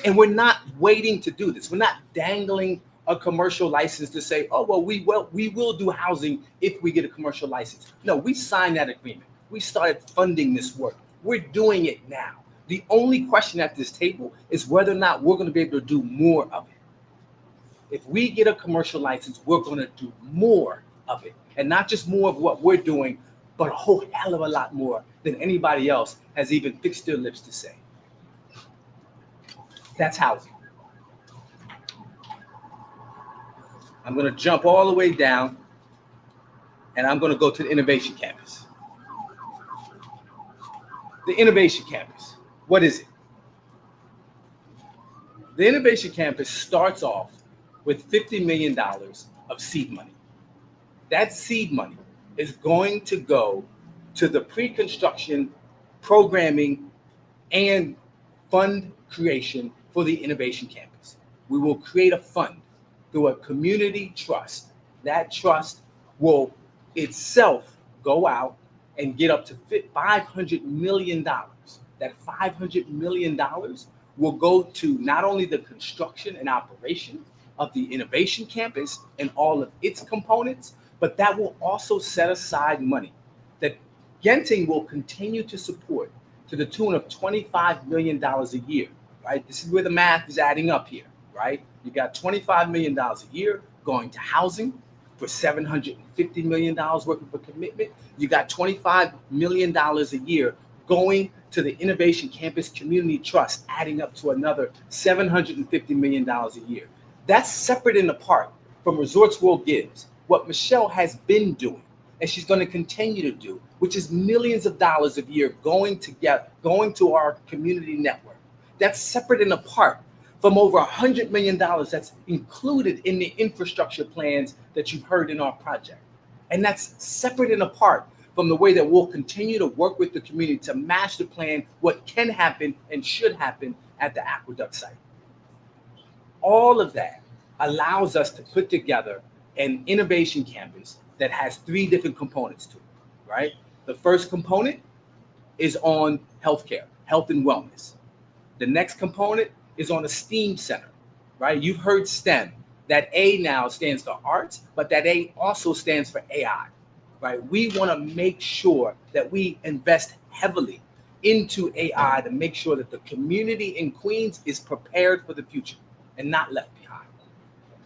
And we're not waiting to do this. We're not dangling a commercial license to say, oh, well, we will do housing if we get a commercial license. No, we signed that agreement. We started funding this work. We're doing it now. The only question at this table is whether or not we're going to be able to do more of it. If we get a commercial license, we're going to do more of it. And not just more of what we're doing, but a whole hell of a lot more than anybody else has even fixed their lips to say. That's housing. I'm going to jump all the way down, and I'm going to go to the Innovation Campus. The Innovation Campus, what is it? The Innovation Campus starts off with $50 million of seed money. That seed money is going to go to the pre-construction, programming, and fund creation for the Innovation Campus. We will create a fund through a community trust. That trust will itself go out and get up to $500 million. That $500 million will go to not only the construction and operation of the Innovation Campus and all of its components, but that will also set aside money that Genting will continue to support to the tune of $25 million a year, right? This is where the math is adding up here, right? You got $25 million a year going to housing for $750 million worth of a commitment. You got $25 million a year going to the Innovation Campus Community Trust, adding up to another $750 million a year. That's separate and apart from Resorts World Gives, what Michelle has been doing, and she's going to continue to do, which is millions of dollars a year going to our community network. That's separate and apart from over $100 million that's included in the infrastructure plans that you've heard in our project. And that's separate and apart from the way that we'll continue to work with the community to match the plan, what can happen and should happen at the Aqueduct site. All of that allows us to put together an innovation campus that has three different components to it, right? The first component is on healthcare, health and wellness. The next component is on a STEAM center, right? You've heard STEM. That A now stands for arts, but that A also stands for AI, right? We want to make sure that we invest heavily into AI to make sure that the community in Queens is prepared for the future and not left behind.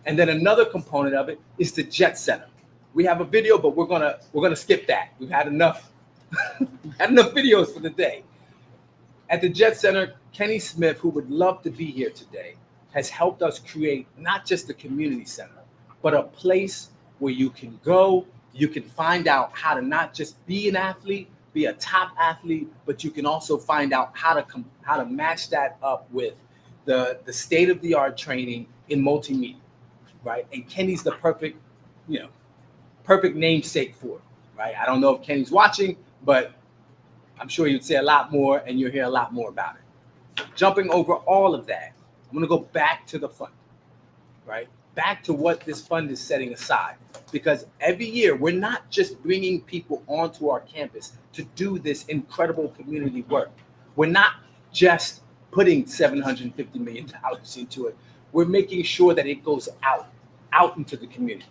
And then another component of it is the Jet Center. We have a video, but we're gonna skip that. We've had enough, videos for the day. At the Jet Center, Kenny Smith, who would love to be here today, has helped us create not just a community center, but a place where you can go, you can find out how to not just be an athlete, be a top athlete, but you can also find out how to match that up with the state-of-the-art training in multimedia, right? And Kenny's the perfect namesake for it, right? I don't know if Kenny's watching, but I'm sure you'd say a lot more and you'll hear a lot more about it. Jumping over all of that, I'm going to go back to the fund, right? Back to what this fund is setting aside. Because every year, we're not just bringing people onto our campus to do this incredible community work. We're not just putting $750 million into it. We're making sure that it goes out into the community.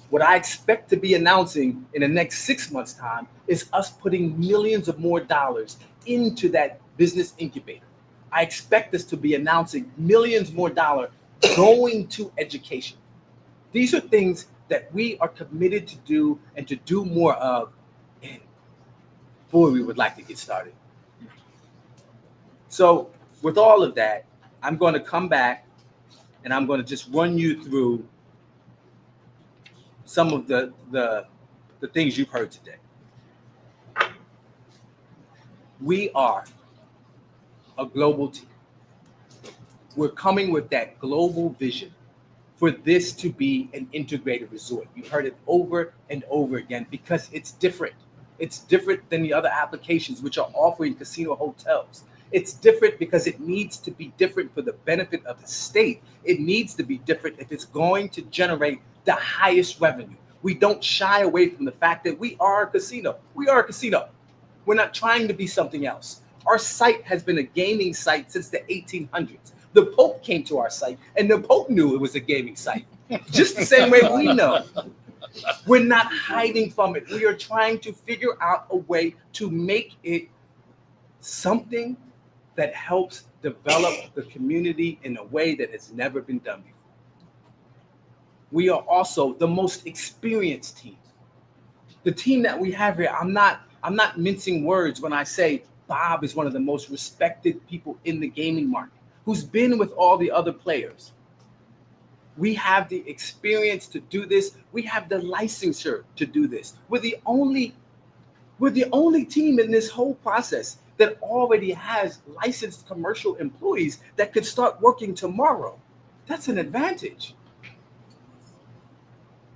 What I expect to be announcing in the next 6 months' time is us putting millions of more dollars into that business incubator. I expect us to be announcing millions more dollars going to education. These are things that we are committed to do and to do more of, and boy, we would like to get started. So with all of that, I'm going to come back and I'm going to just run you through some of the things you've heard today. We are a global team. We're coming with that global vision for this to be an integrated resort. You've heard it over and over again because it's different. It's different than the other applications which are offering casino hotels. It's different because it needs to be different for the benefit of the state. It needs to be different if it's going to generate the highest revenue. We don't shy away from the fact that we are a casino. We are a casino. We're not trying to be something else. Our site has been a gaming site since the 1800s. The Pope came to our site, and the Pope knew it was a gaming site. Just the same way we know. We're not hiding from it. We are trying to figure out a way to make it something that helps develop the community in a way that has never been done before. We are also the most experienced team. The team that we have here, I'm not mincing words when I say Bob is one of the most respected people in the gaming market, who's been with all the other players. We have the experience to do this. We have the licensure to do this. We're the only team in this whole process that already has licensed commercial employees that could start working tomorrow. That's an advantage.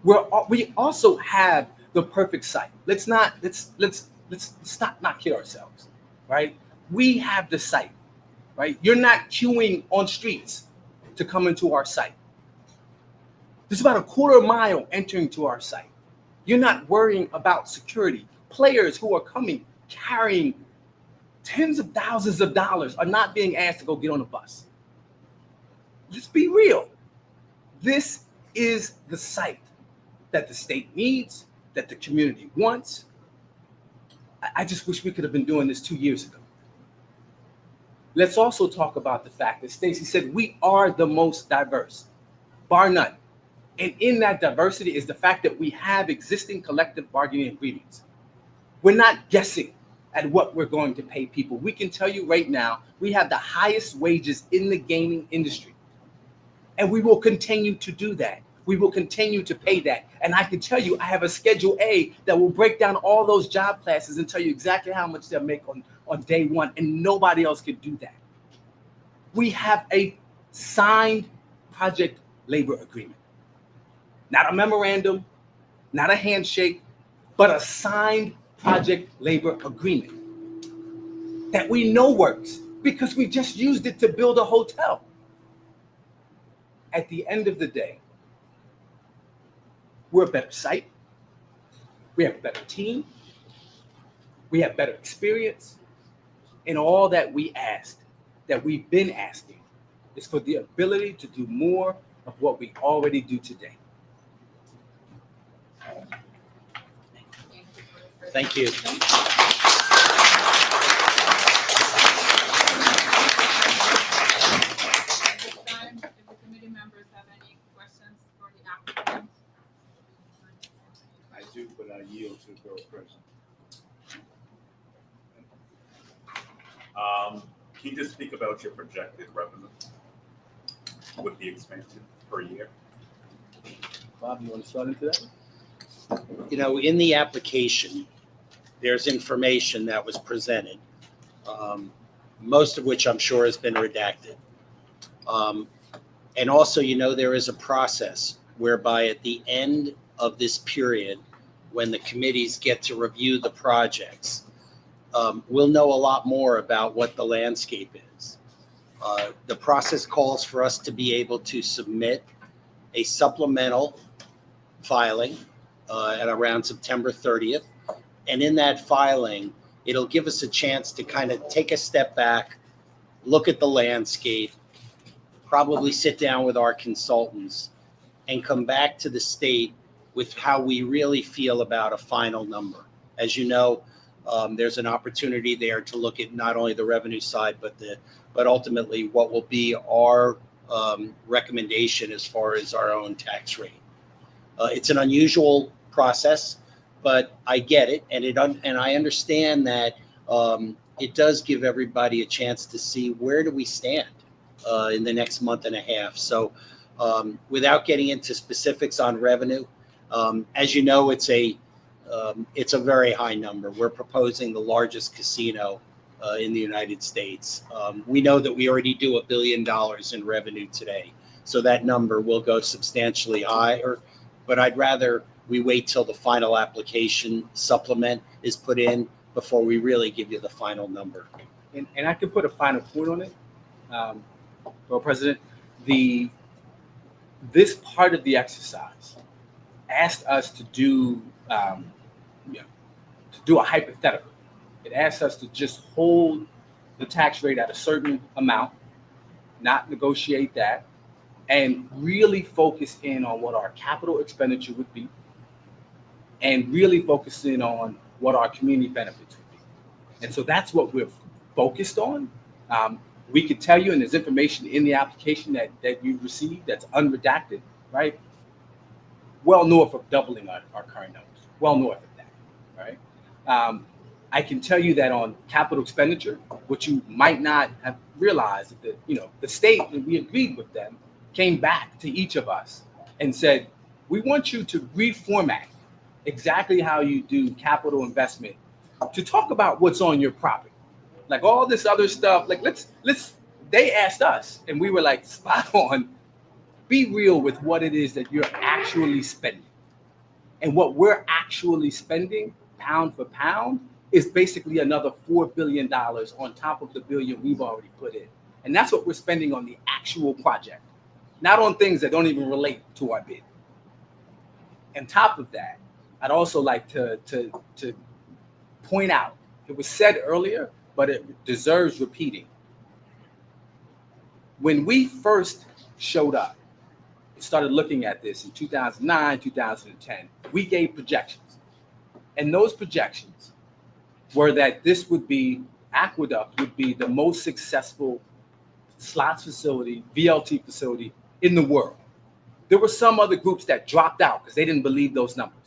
We also have the perfect site. Let's not kid ourselves, right? We have the site, right? You're not queuing on streets to come into our site. There's about a quarter mile entering to our site. You're not worrying about security. Players who are coming carrying tens of thousands of dollars are not being asked to go get on a bus. Let's be real. This is the site that the state needs, that the community wants. I just wish we could have been doing this 2 years ago. Let's also talk about the fact that Stacy said we are the most diverse, bar none. And in that diversity is the fact that we have existing collective bargaining agreements. We're not guessing at what we're going to pay people. We can tell you right now, we have the highest wages in the gaming industry. And we will continue to do that. We will continue to pay that. And I can tell you, I have a Schedule A that will break down all those job classes and tell you exactly how much they'll make on day one. And nobody else can do that. We have a signed project labor agreement. Not a memorandum, not a handshake, but a signed project labor agreement that we know works because we just used it to build a hotel. At the end of the day, we're a better site. We have a better team. We have better experience. And all that we asked, that we've been asking, is for the ability to do more of what we already do today.
Thank you.
I do, but I yield to the borough president.
Can you just speak about your projected revenue with the expansion per year?
Bob, you want to start into that?
You know, in the application, there's information that was presented, most of which I'm sure has been redacted. And also, there is a process whereby at the end of this period, when the committees get to review the projects, we'll know a lot more about what the landscape is. The process calls for us to be able to submit a supplemental filing at around September 30th. And in that filing, it'll give us a chance to kind of take a step back, look at the landscape, probably sit down with our consultants and come back to the state with how we really feel about a final number. As you know, there's an opportunity there to look at not only the revenue side, but ultimately what will be our recommendation as far as our own tax rate. It's an unusual process, but I get it, and I understand that it does give everybody a chance to see where do we stand in the next month and a half. So without getting into specifics on revenue, as you know, it's a very high number. We're proposing the largest casino in the United States. We know that we already do $1 billion in revenue today, so that number will go substantially higher. But I'd rather we wait till the final application supplement is put in before we really give you the final number.
And I could put a final point on it, Well, President. This part of the exercise asked us to do a hypothetical. It asked us to just hold the tax rate at a certain amount, not negotiate that, and really focus in on what our capital expenditure would be, and really focus in on what our community benefits would be. And so that's what we're focused on. We could tell you, and there's information in the application that you received that's unredacted, right? Well north of doubling our current numbers, well north of that, right? I can tell you that on capital expenditure, what you might not have realized, that the state, and we agreed with them, came back to each of us and said, we want you to reformat exactly how you do capital investment to talk about what's on your property. Like all this other stuff, like they asked us, and we were like, spot on, be real with what it is that you're actually spending. And what we're actually spending, pound for pound, is basically another $4 billion on top of the billion we've already put in. And that's what we're spending on the actual project, not on things that don't even relate to our bid. On top of that, I'd also like to point out, it was said earlier, but it deserves repeating. When we first showed up and started looking at this in 2009, 2010, we gave projections. And those projections were that this would be, Aqueduct would be the most successful slots facility, VLT facility in the world. There were some other groups that dropped out because they didn't believe those numbers.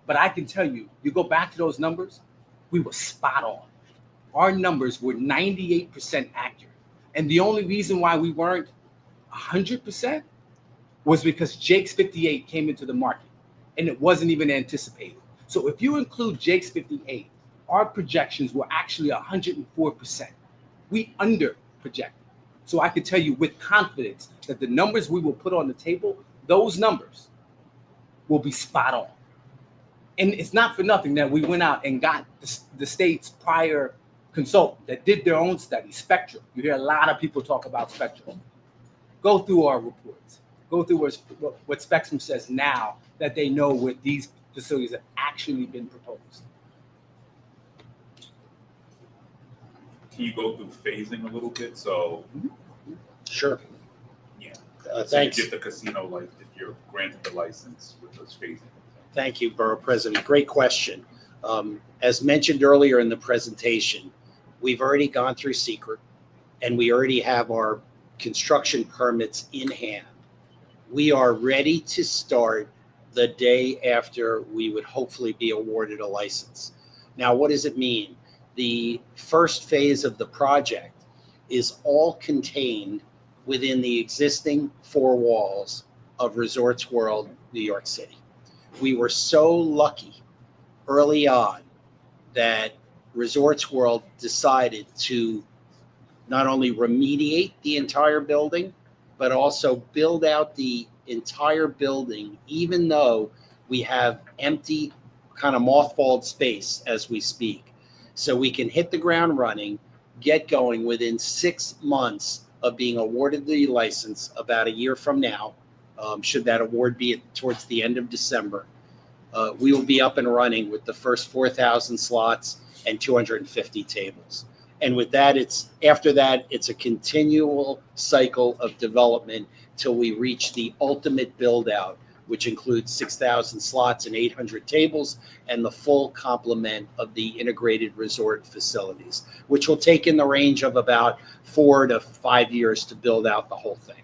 But I can tell you, you go back to those numbers, we were spot on. Our numbers were 98% accurate. And the only reason why we weren't 100% was because Jake's 58 came into the market and it wasn't even anticipated. So if you include Jake's 58, our projections were actually 104%. We under projected. So I can tell you with confidence that the numbers we will put on the table, those numbers will be spot on. And it's not for nothing that we went out and got the state's prior consultant that did their own study, Spectrum. You hear a lot of people talk about Spectrum. Go through our reports. Go through what Spectrum says now that they know what these facilities have actually been proposed.
Can you go through phasing a little bit? So,
sure.
Yeah.
Thanks.
So you get the casino license, if you're granted the license with those phasing.
Thank you, Borough President. Great question. As mentioned earlier in the presentation, we've already gone through secret and we already have our construction permits in hand. We are ready to start the day after we would hopefully be awarded a license. Now, what does it mean? The first phase of the project is all contained within the existing four walls of Resorts World, New York City. We were so lucky early on that Resorts World decided to not only remediate the entire building, but also build out the entire building, even though we have empty, kind of mothballed space as we speak. So we can hit the ground running, get going within 6 months of being awarded the license about a year from now. Should that award be towards the end of December, we will be up and running with the first 4,000 slots and 250 tables. And with that, after that, it's a continual cycle of development till we reach the ultimate build out, which includes 6,000 slots and 800 tables and the full complement of the integrated resort facilities, which will take in the range of about 4 to 5 years to build out the whole thing.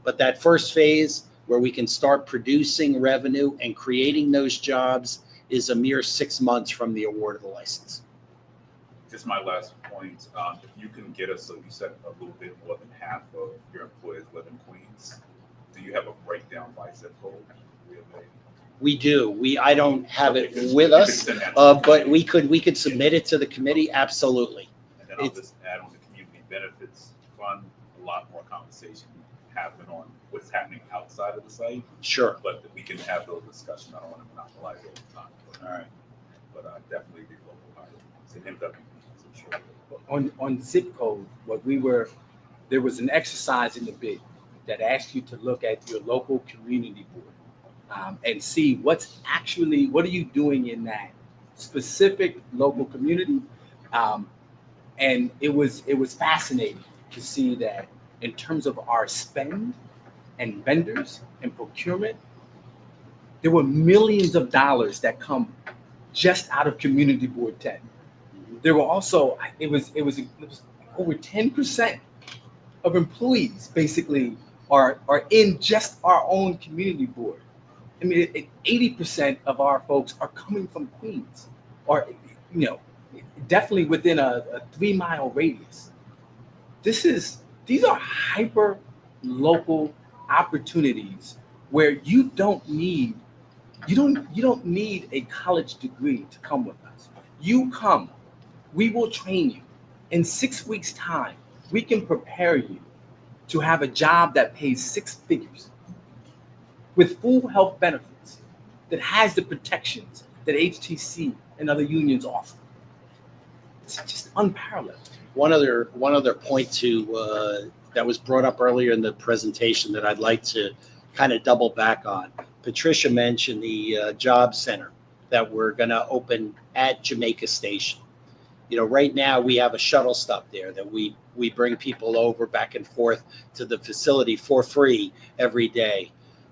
But that first phase where we can start producing revenue and creating those jobs is a mere 6 months from the award of the license.
Just my last point, if you can get us, so you said a little bit more than half of your employees live in Queens. Do you have a breakdown by zip code?
We do. I don't have it with us, but we could submit it to the committee. Absolutely.
And then I'll just add on the community benefits fund. A lot more conversation happen on what's happening outside of the site.
Sure.
But we can have those discussions. I don't want to monopolize all the time. But, all right. But definitely the local hire. It's an MW.
On zip code, there was an exercise in the bid that asked you to look at your local community board and see what are you doing in that specific local community, and it was fascinating to see that in terms of our spend and vendors and procurement, there were millions of dollars that come just out of community board 10. There were also, it was over 10% of employees basically are in just our own community board. I mean, 80% of our folks are coming from Queens, or definitely within a 3-mile radius. These are hyper local opportunities where you don't need a college degree to come with us. You come. We will train you. In 6 weeks' time, we can prepare you to have a job that pays 6 figures with full health benefits, that has the protections that HTC and other unions offer. It's just unparalleled.
One other point that was brought up earlier in the presentation that I'd like to kind of double back on. Patricia mentioned the job center that we're going to open at Jamaica Station. Right now we have a shuttle stop there that we bring people over back and forth to the facility for free every day.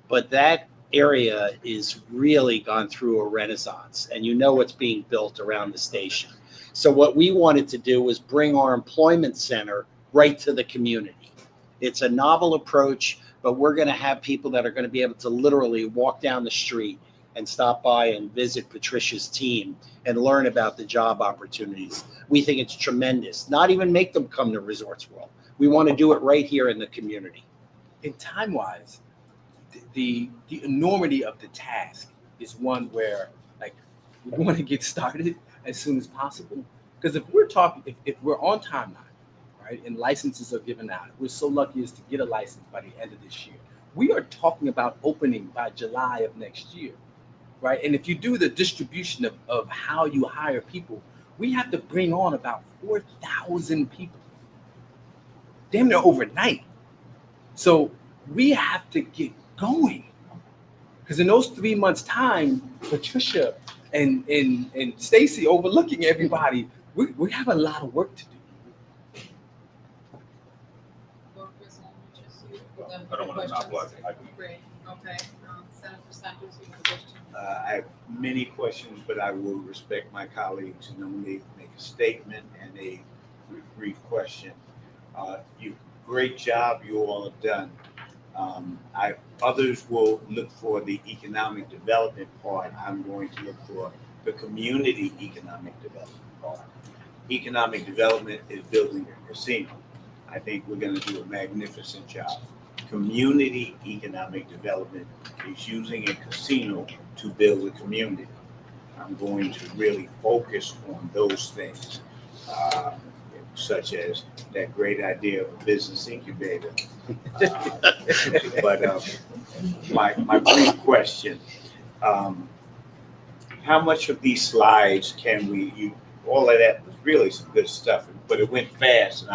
But that area is really gone through a renaissance, and what's being built around the station. So what we wanted to do was bring our employment center right to the community. It's a novel approach, but we're going to have people that are going to be able to literally walk down the street and stop by and visit Patricia's team and learn about the job opportunities. We think it's tremendous. Not even make them come to Resorts World. We want to do it right here in the community.
In time-wise, the enormity of the task is one where we want to get started as soon as possible. Because if we're on timeline, right, and licenses are given out, we're so lucky as to get a license by the end of this year. We are talking about opening by July of next year. Right. And if you do the distribution of how you hire people, we have to bring on about 4,000 people, damn near overnight. So we have to get going, because in those 3 months' time, Patricia and Stacy overlooking everybody, we have a lot of work to do.
I don't want to monopolize it.
Great. Okay. Senator Sanders, you have a question?
I have many questions, but I will respect my colleagues and only make a statement and a brief question. Great job you all have done. Others will look for the economic development part. I'm going to look for the community economic development part. Economic development is building a casino. I think we're going to do a magnificent job. Community economic development is using a casino to build a community. I'm going to really focus on those things, such as that great idea of a business incubator. But my brief question, how much of these slides can all of that was really some good stuff, but it went fast and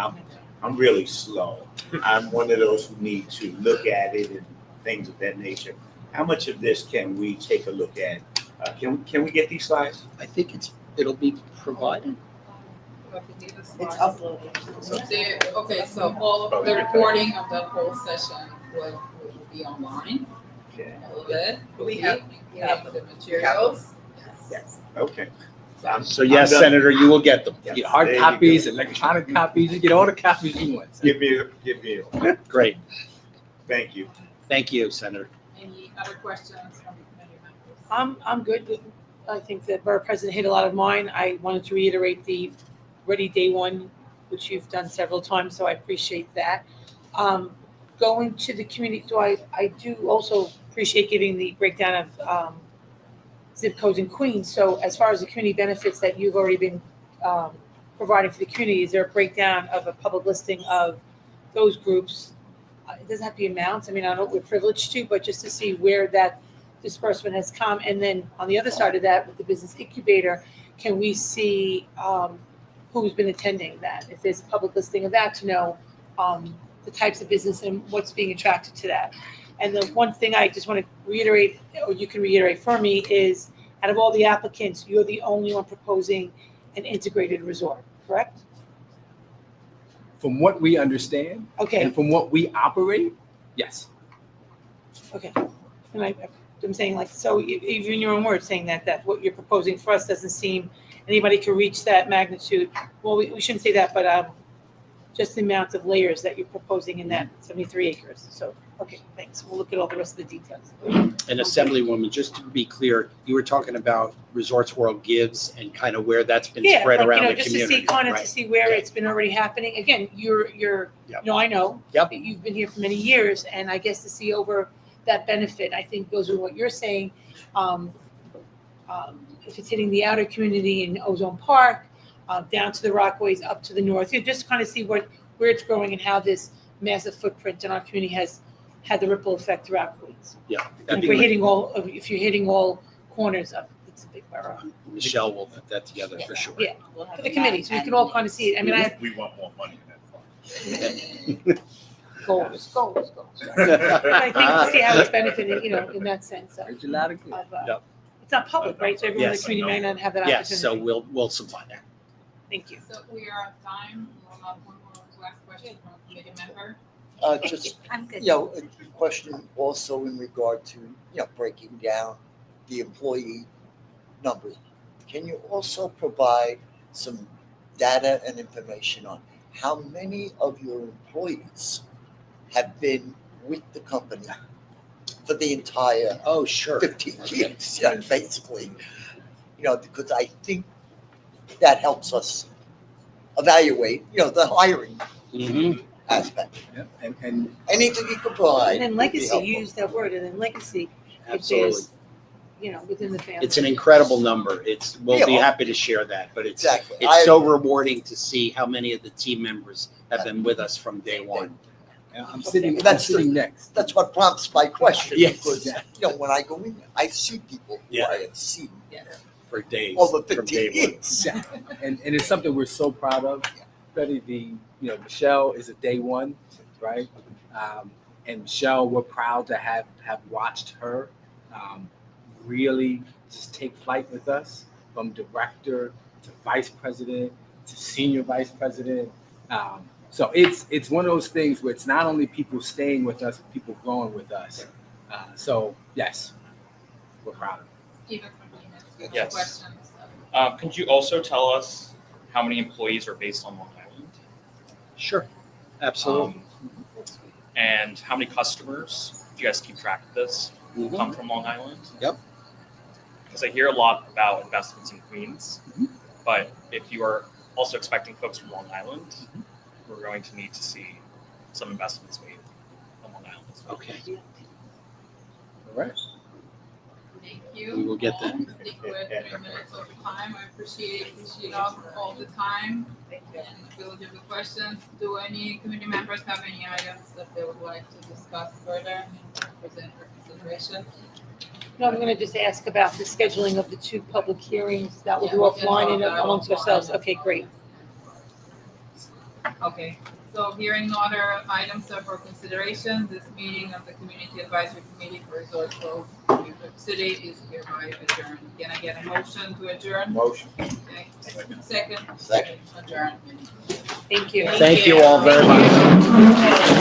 I'm really slow. I'm one of those who need to look at it and things of that nature. How much of this can we take a look at? Can we get these slides?
I think it'll be provided.
It's uploaded.
So all of the recording of the whole session will be online.
Okay.
All of it.
We have
The materials.
Yes. Okay.
So yes,
I'm done.
Senator, you will get them.
You get hard
There you
copies,
go.
electronic copies, you get all the copies you want.
Give me.
Great.
Thank you.
Thank you, Senator.
Any other questions from the committee members?
I'm good. I think the Borough President hit a lot of mine. I wanted to reiterate the Ready Day One, which you've done several times, so I appreciate that. Going to the community, so I do also appreciate giving the breakdown of zip codes in Queens. So as far as the community benefits that you've already been providing for the community, is there a breakdown of a public listing of those groups? It doesn't have to be amounts. I mean, I know we're privileged to, but just to see where that disbursement has come. And then on the other side of that, with the business incubator, can we see who's been attending that? If there's a public listing of that, to know the types of business and what's being attracted to that. And the one thing I just want to reiterate, or you can reiterate for me, is out of all the applicants, you're the only one proposing an integrated resort, correct?
From what we understand
Okay,
and from what we operate, yes.
okay. And I'm saying, like, so even in your own words, saying that what you're proposing for us doesn't seem anybody could reach that magnitude. Well, we shouldn't say that, but just the amount of layers that you're proposing in that 73 acres. So, okay, thanks. We'll look at all the rest of the details.
And Assemblywoman, just to be clear, you were talking about Resorts World Gives and kind of where that's been spread
like,
around the
just
community.
to see, kind of
right?
to see where it's been already happening. Again, you're
Yep.
I know
Yep.
that you've been here for many years, and I guess to see over that benefit, I think goes with what you're saying. If it's hitting the outer community in Ozone Park, down to the Rockaways, up to the north, you just kind of see where it's growing and how this massive footprint in our community has had the ripple effect throughout Queens.
Yeah.
And if you're hitting all corners of, it's a big borough.
Michelle will put that together for sure.
Yeah, for the committee, so we can all kind of see it. I mean,
We want more money in that fund.
goals. But I think to see how it's benefiting, in that sense of,
Heard you loud and clear.
of, it's not public, right? So everyone in the
Yes.
community may not have that opportunity.
Yes, so we'll supply that.
Thank you.
So we are at time. We'll have one more last question from a committee member.
Just,
I'm good.
a question also in regard to, breaking down the employee numbers. Can you also provide some data and information on how many of your employees have been with the company for the entire
Oh, sure.
15 years, basically? Because I think that helps us evaluate, the hiring
Mhm.
aspect.
Yeah, and
Anything you can provide.
And then
would be
legacy,
helpful.
you used that word, and then legacy, if
Absolutely.
there's, within the family.
It's an incredible number. We'll be
Yeah.
happy to share that, but it's
Exactly.
so rewarding to see how many of the team members have been with us from day one.
I'm sitting
That's
next.
That's what prompts my question.
Yes.
Because, when I go in, I see people who
Yeah.
I have seen
For days.
over
from
15
day one.
years.
And it's something we're so proud of. Betty, Michelle is a day one, right? And Michelle, we're proud to have watched her really just take flight with us, from director to vice president to senior vice president. So it's one of those things where it's not only people staying with us, but people growing with us. So yes, we're proud of it.
Stephen from Venus,
Yes.
questions.
Could you also tell us how many employees are based on Long Island?
Sure, absolutely.
And how many customers, do you guys keep track of this,
Mhm.
come from Long Island?
Yep.
Because I hear a lot about investments in Queens,
Mm-hmm.
but if you are also expecting folks from Long Island, we're going to need to see some investments made on Long Island as well.
Okay.
All right.
Nate? you.
We will get that.
all. Stick with 3 minutes of time. I appreciate all the time. And we'll give the questions. Do any committee members have any items that they would like to discuss further, present for consideration?
No, I'm gonna just ask about the scheduling of the 2 public hearings that will
Yeah,
do
we can
offline
talk
and
that
amongst
offline.
ourselves. Okay, great.
Okay, so hearing no other items are for consideration, this meeting of the Community Advisory Committee for Resort Grove New York City is hereby adjourned. Can I get a motion to adjourn?
Motion.
Okay. Second?
Second.
Adjourn.
Thank you.
Thank you all very much.